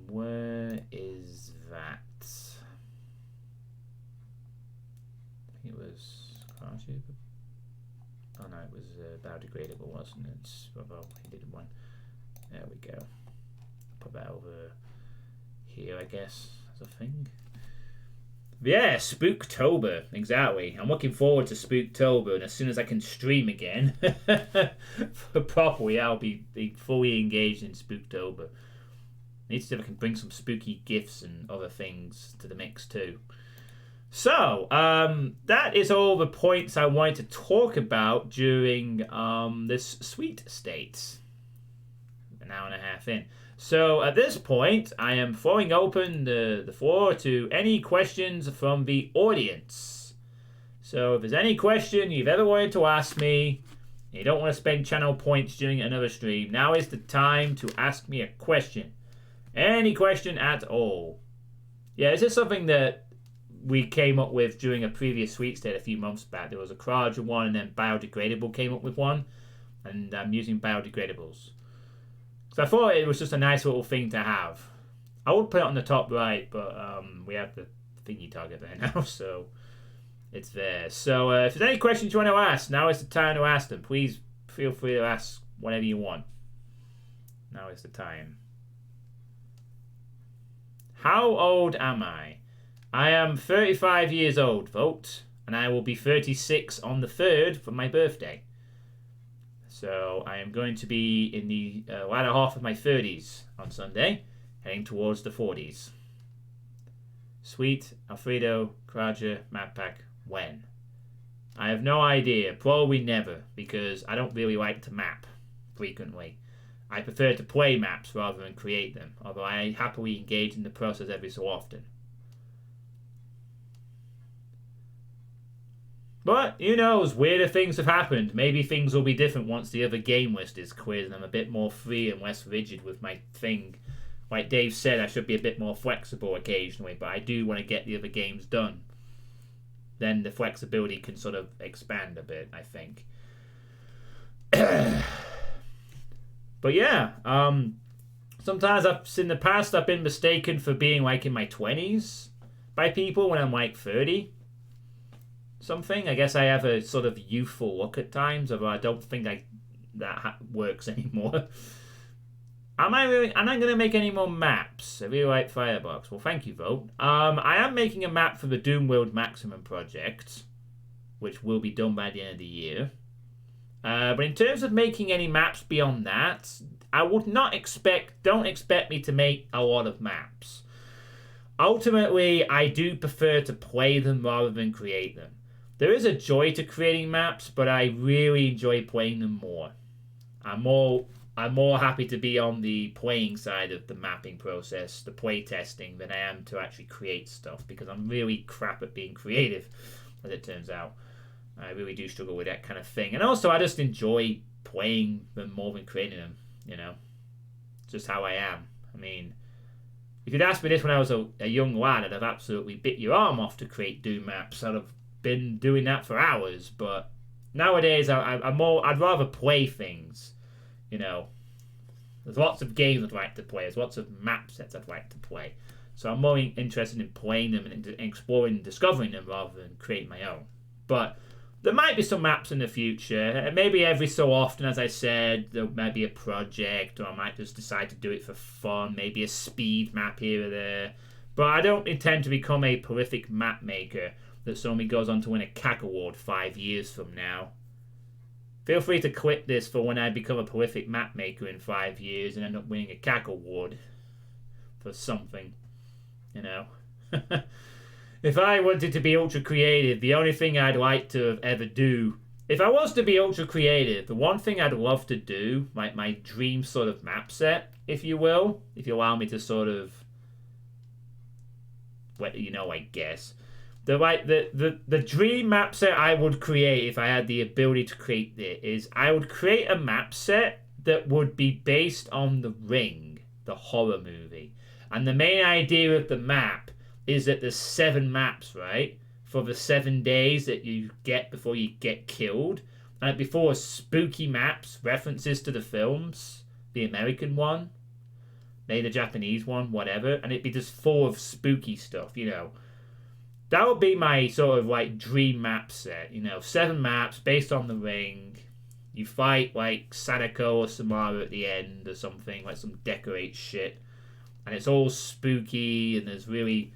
B: Where is that? I think it was Crouchy. Oh no, it was biodegradable, wasn't it? Well, he did one. There we go. Put that over here, I guess, as a thing. Yeah, Spooktober, exactly. I'm looking forward to Spooktober, and as soon as I can stream again properly, I'll be fully engaged in Spooktober. I need to see if I can bring some spooky gifts and other things to the mix too. So, that is all the points I wanted to talk about during this sweet state. An hour and a half in. So at this point, I am throwing open the floor to any questions from the audience. So if there's any question you've ever wanted to ask me, and you don't want to spend channel points during another stream, now is the time to ask me a question. Any question at all. Yeah, is this something that we came up with during a previous sweet state a few months back? There was a Kraja one, and then biodegradable came up with one, and I'm using biodegradables. So I thought it was just a nice little thing to have. I would put it on the top right, but we have the thingy target there now, so it's there. So if there's any questions you want to ask, now is the time to ask them. Please feel free to ask whatever you want. Now is the time. How old am I? I am 35 years old, vote, and I will be 36 on the 3rd for my birthday. So I am going to be in the latter half of my 30s on Sunday, heading towards the 40s. Sweet, Alfredo, Kraja, map pack, when? I have no idea, probably never, because I don't really like to map frequently. I prefer to play maps rather than create them, although I happily engage in the process every so often. But, who knows, weirder things have happened. Maybe things will be different once the other game list is cleared and I'm a bit more free and less rigid with my thing. Like Dave said, I should be a bit more flexible occasionally, but I do want to get the other games done. Then the flexibility can sort of expand a bit, I think. But yeah, sometimes in the past I've been mistaken for being like in my 20s by people when I'm like 30 something. I guess I have a sort of youthful look at times, although I don't think that works anymore. Am I going to make any more maps? I really like Firebox. Well, thank you, Vote. I am making a map for the Doom World Maximum project, which will be done by the end of the year. But in terms of making any maps beyond that, I would not don't expect me to make a lot of maps. Ultimately, I do prefer to play them rather than create them. There is a joy to creating maps, but I really enjoy playing them more. I'm more happy to be on the playing side of the mapping process, the play testing, than I am to actually create stuff, because I'm really crap at being creative, as it turns out. I really do struggle with that kind of thing. And also, I just enjoy playing them more than creating them, you know. It's just how I am. I mean, if you'd asked me this when I was a young lad, I'd have absolutely bit your arm off to create Doom maps. I'd have been doing that for hours. But nowadays, I'd rather play things, you know. There's lots of games I'd like to play. There's lots of map sets I'd like to play. So I'm more interested in playing them and exploring and discovering them rather than creating my own. But there might be some maps in the future. Maybe every so often, as I said, there might be a project, or I might just decide to do it for fun. Maybe a speed map here or there. But I don't intend to become a prolific map maker that suddenly goes on to win a CAC award 5 years from now. Feel free to clip this for when I become a prolific map maker in 5 years and end up winning a CAC award for something, you know. If I wanted to be ultra creative, the only thing I'd like to ever do, if I was to be ultra creative, the one thing I'd love to do, my dream sort of map set, if you will, if you allow me to sort of, well, you know, I guess, the dream map set I would create if I had the ability to create it is I would create a map set that would be based on The Ring, the horror movie, and the main idea of the map is that there's 7 maps, right? For the 7 days that you get before you get killed. And it'd be full of spooky maps, references to the films, the American one, maybe the Japanese one, whatever. And it'd be just full of spooky stuff, you know. That would be my sort of like dream map set, you know. 7 maps based on The Ring. You fight like Sadako or Samara at the end or something, like some decorate shit. And it's all spooky and there's really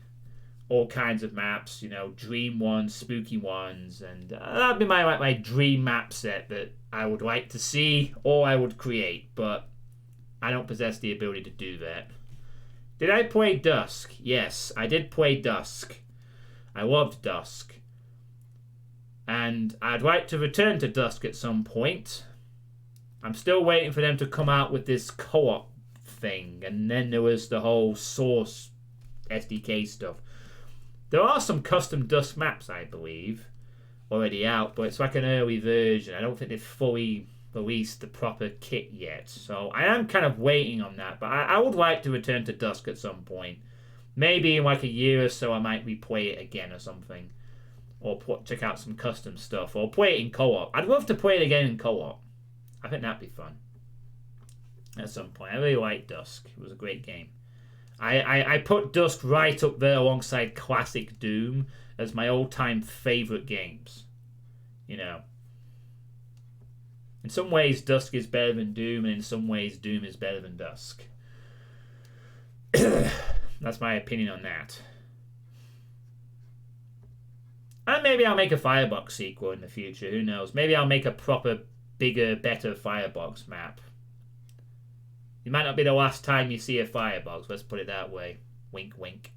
B: all kinds of maps, you know, dream ones, spooky ones, and that'd be my dream map set that I would like to see or I would create, but I don't possess the ability to do that. Did I play Dusk? Yes, I did play Dusk. I loved Dusk. And I'd like to return to Dusk at some point. I'm still waiting for them to come out with this co-op thing, and then there was the whole Source SDK stuff. There are some custom Dusk maps, I believe, already out, but it's like an early version. I don't think they've fully released the proper kit yet. So I am kind of waiting on that, but I would like to return to Dusk at some point. Maybe in like a year or so I might replay it again or something. Or check out some custom stuff. Or play it in co-op. I'd love to play it again in co-op. I think that'd be fun. At some point. I really liked Dusk. It was a great game. I put Dusk right up there alongside classic Doom as my all-time favourite games. You know. In some ways, Dusk is better than Doom, and in some ways, Doom is better than Dusk. That's my opinion on that. And maybe I'll make a Firebox sequel in the future. Who knows? Maybe I'll make a proper, bigger, better Firebox map. It might not be the last time you see a Firebox. Let's put it that way. Wink, wink.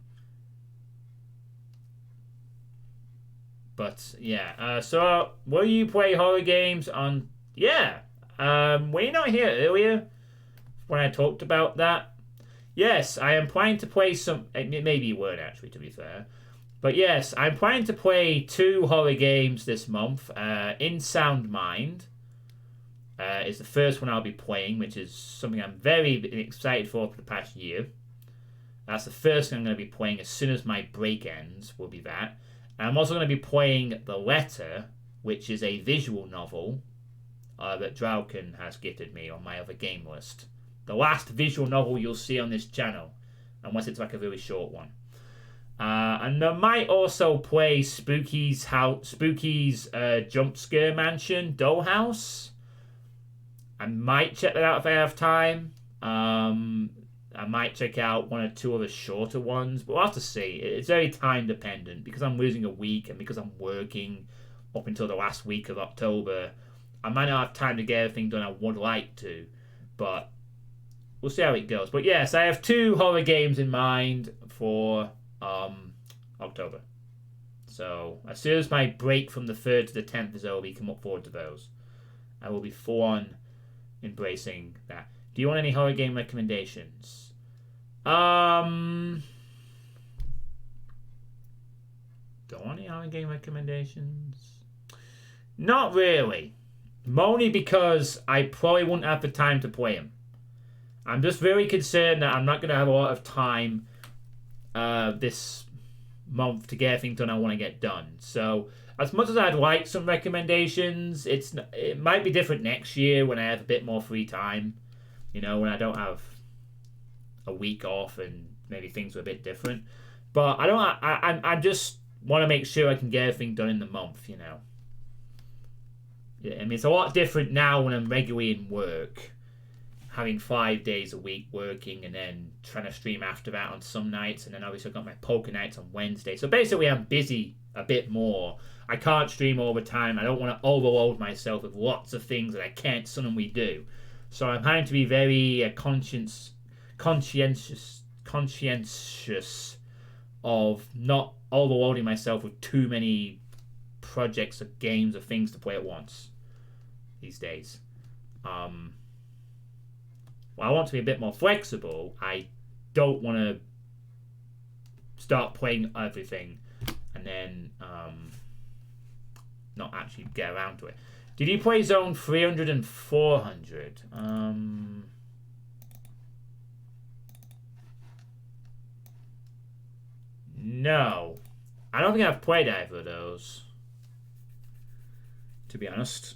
B: But, yeah. So, will you play horror games on... Yeah. Were you not here earlier when I talked about that? Yes, I am planning to play some... Maybe you weren't, actually, to be fair. But yes, I'm planning to play 2 horror games this month. In Sound Mind is the first one I'll be playing, which is something I'm very excited for the past year. That's the first thing I'm going to be playing as soon as my break ends, will be that. And I'm also going to be playing The Letter, which is a visual novel that Drauken has gifted me on my other game list. The last visual novel you'll see on this channel, unless it's like a really short one. And I might also play Spooky's Jump Scare Mansion Dollhouse. I might check that out if I have time. I might check out 1 or 2 other shorter ones, but we'll have to see. It's very time dependent because I'm losing a week and because I'm working up until the last week of October. I might not have time to get everything done I would like to, but we'll see how it goes. But yes, I have 2 horror games in mind for October. So as soon as my break from the 3rd to the 10th is over, you can look forward to those. I will be full on embracing that. Do you want any horror game recommendations? Don't want any horror game recommendations? Not really. Only because I probably wouldn't have the time to play them. I'm just very concerned that I'm not going to have a lot of time this month to get everything done I want to get done. So as much as I'd like some recommendations, it might be different next year when I have a bit more free time. You know, when I don't have a week off and maybe things are a bit different. But I just want to make sure I can get everything done in the month, you know. Yeah, I mean, it's a lot different now when I'm regularly in work, having 5 days a week working and then trying to stream after that on some nights, and then obviously I've got my poker nights on Wednesday. So basically I'm busy a bit more. I can't stream all the time. I don't want to overload myself with lots of things that I can't suddenly do. So I'm having to be very conscientious of not overloading myself with too many projects or games or things to play at once these days. Well, I want to be a bit more flexible. I don't want to start playing everything and then not actually get around to it. Did you play Zone 300 and 400? No. I don't think I've played either of those, to be honest.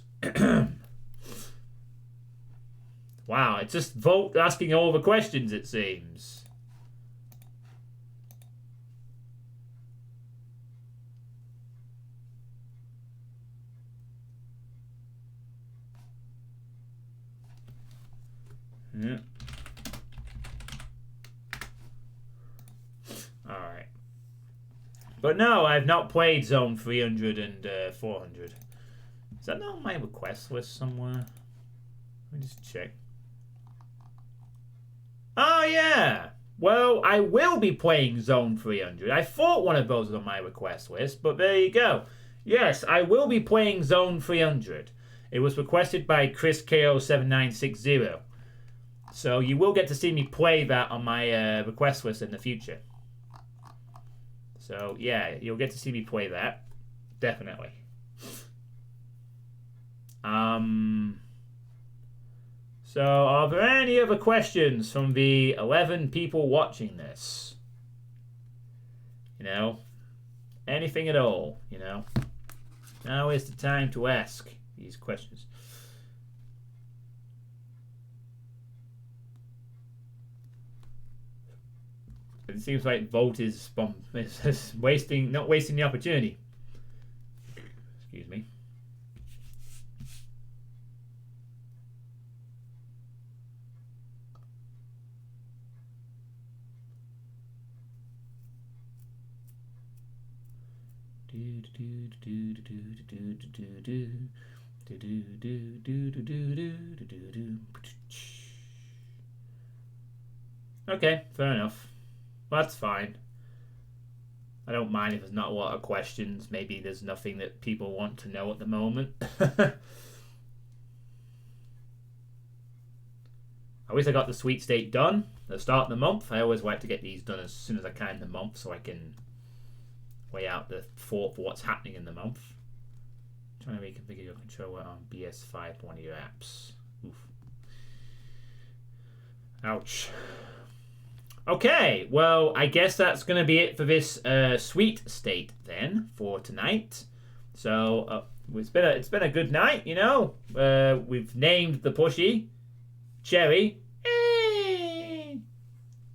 B: Wow, it's just Volt asking all the questions, it seems. Yeah. Alright. But no, I've not played Zone 300 and 400. Is that not on my request list somewhere? Let me just check. Oh, yeah. Well, I will be playing Zone 300. I thought one of those was on my request list, but there you go. Yes, I will be playing Zone 300. It was requested by Chris KO7960. So you will get to see me play that on my request list in the future. So, yeah, you'll get to see me play that. Definitely. So, are there any other questions from the 11 people watching this?
A: You know, anything at all. You know, now is the time to ask these questions. It seems like Volt is not wasting the opportunity. Excuse me. Okay, fair enough. That's fine. I don't mind if there's not a lot of questions. Maybe there's nothing that people want to know at the moment. I wish I got the sweet state done at the start of the month. I always like to get these done as soon as I can in the month so I can weigh out the thought for what's happening in the month. I'm trying to reconfigure your controller on BS5 for one of your apps. Oof. Ouch. Okay, well, I guess that's going to be it for this sweet state then for tonight. So it's been a good night, you know. We've named the plushie Cherry.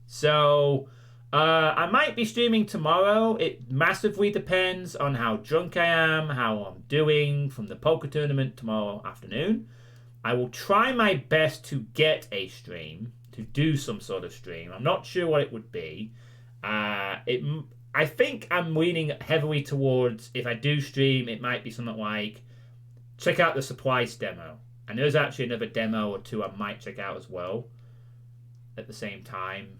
A: So I might be streaming tomorrow. It massively depends on how drunk I am, how I'm doing from the poker tournament tomorrow afternoon. I will try my best to get a stream, to do some sort of stream. I'm not sure what it would be. I think I'm leaning heavily towards, if I do stream, it might be something like check out the supplies demo. And there's actually another demo or two I might check out as well at the same time.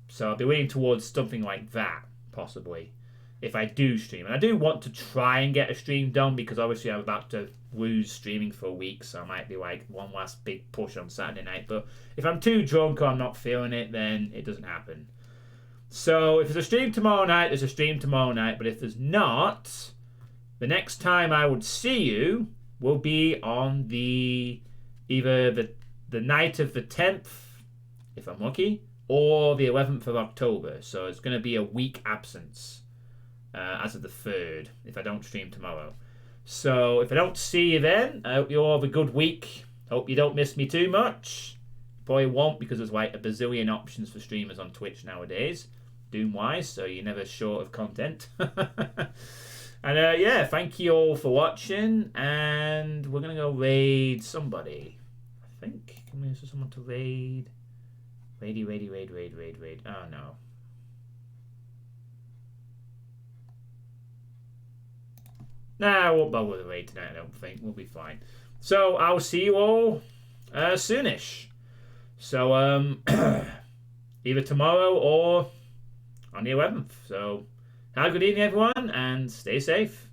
A: So I'll be leaning towards something like that, possibly, if I do stream. And I do want to try and get a stream done because obviously I'm about to lose streaming for a week, so I might be like one last big push on Saturday night. But if I'm too drunk or I'm not feeling it, then it doesn't happen. So if there's a stream tomorrow night, there's a stream tomorrow night. But if there's not, the next time I would see you will be on either the night of the 10th, if I'm lucky, or the 11th of October. So it's going to be a week absence as of the 3rd if I don't stream tomorrow. So if I don't see you then, I hope you all have a good week. Hope you don't miss me too much. Probably won't because there's like a bazillion options for streamers on Twitch nowadays, Doom-wise, so you're never short of content. And yeah, thank you all for watching, and we're going to go raid somebody. I think, can we ask someone to raid? Raid. Oh no. Nah, I won't bother with the raid tonight, I don't think. We'll be fine. So, I'll see you all soonish. So, either tomorrow or on the 11th. So, have a good evening, everyone, and stay safe.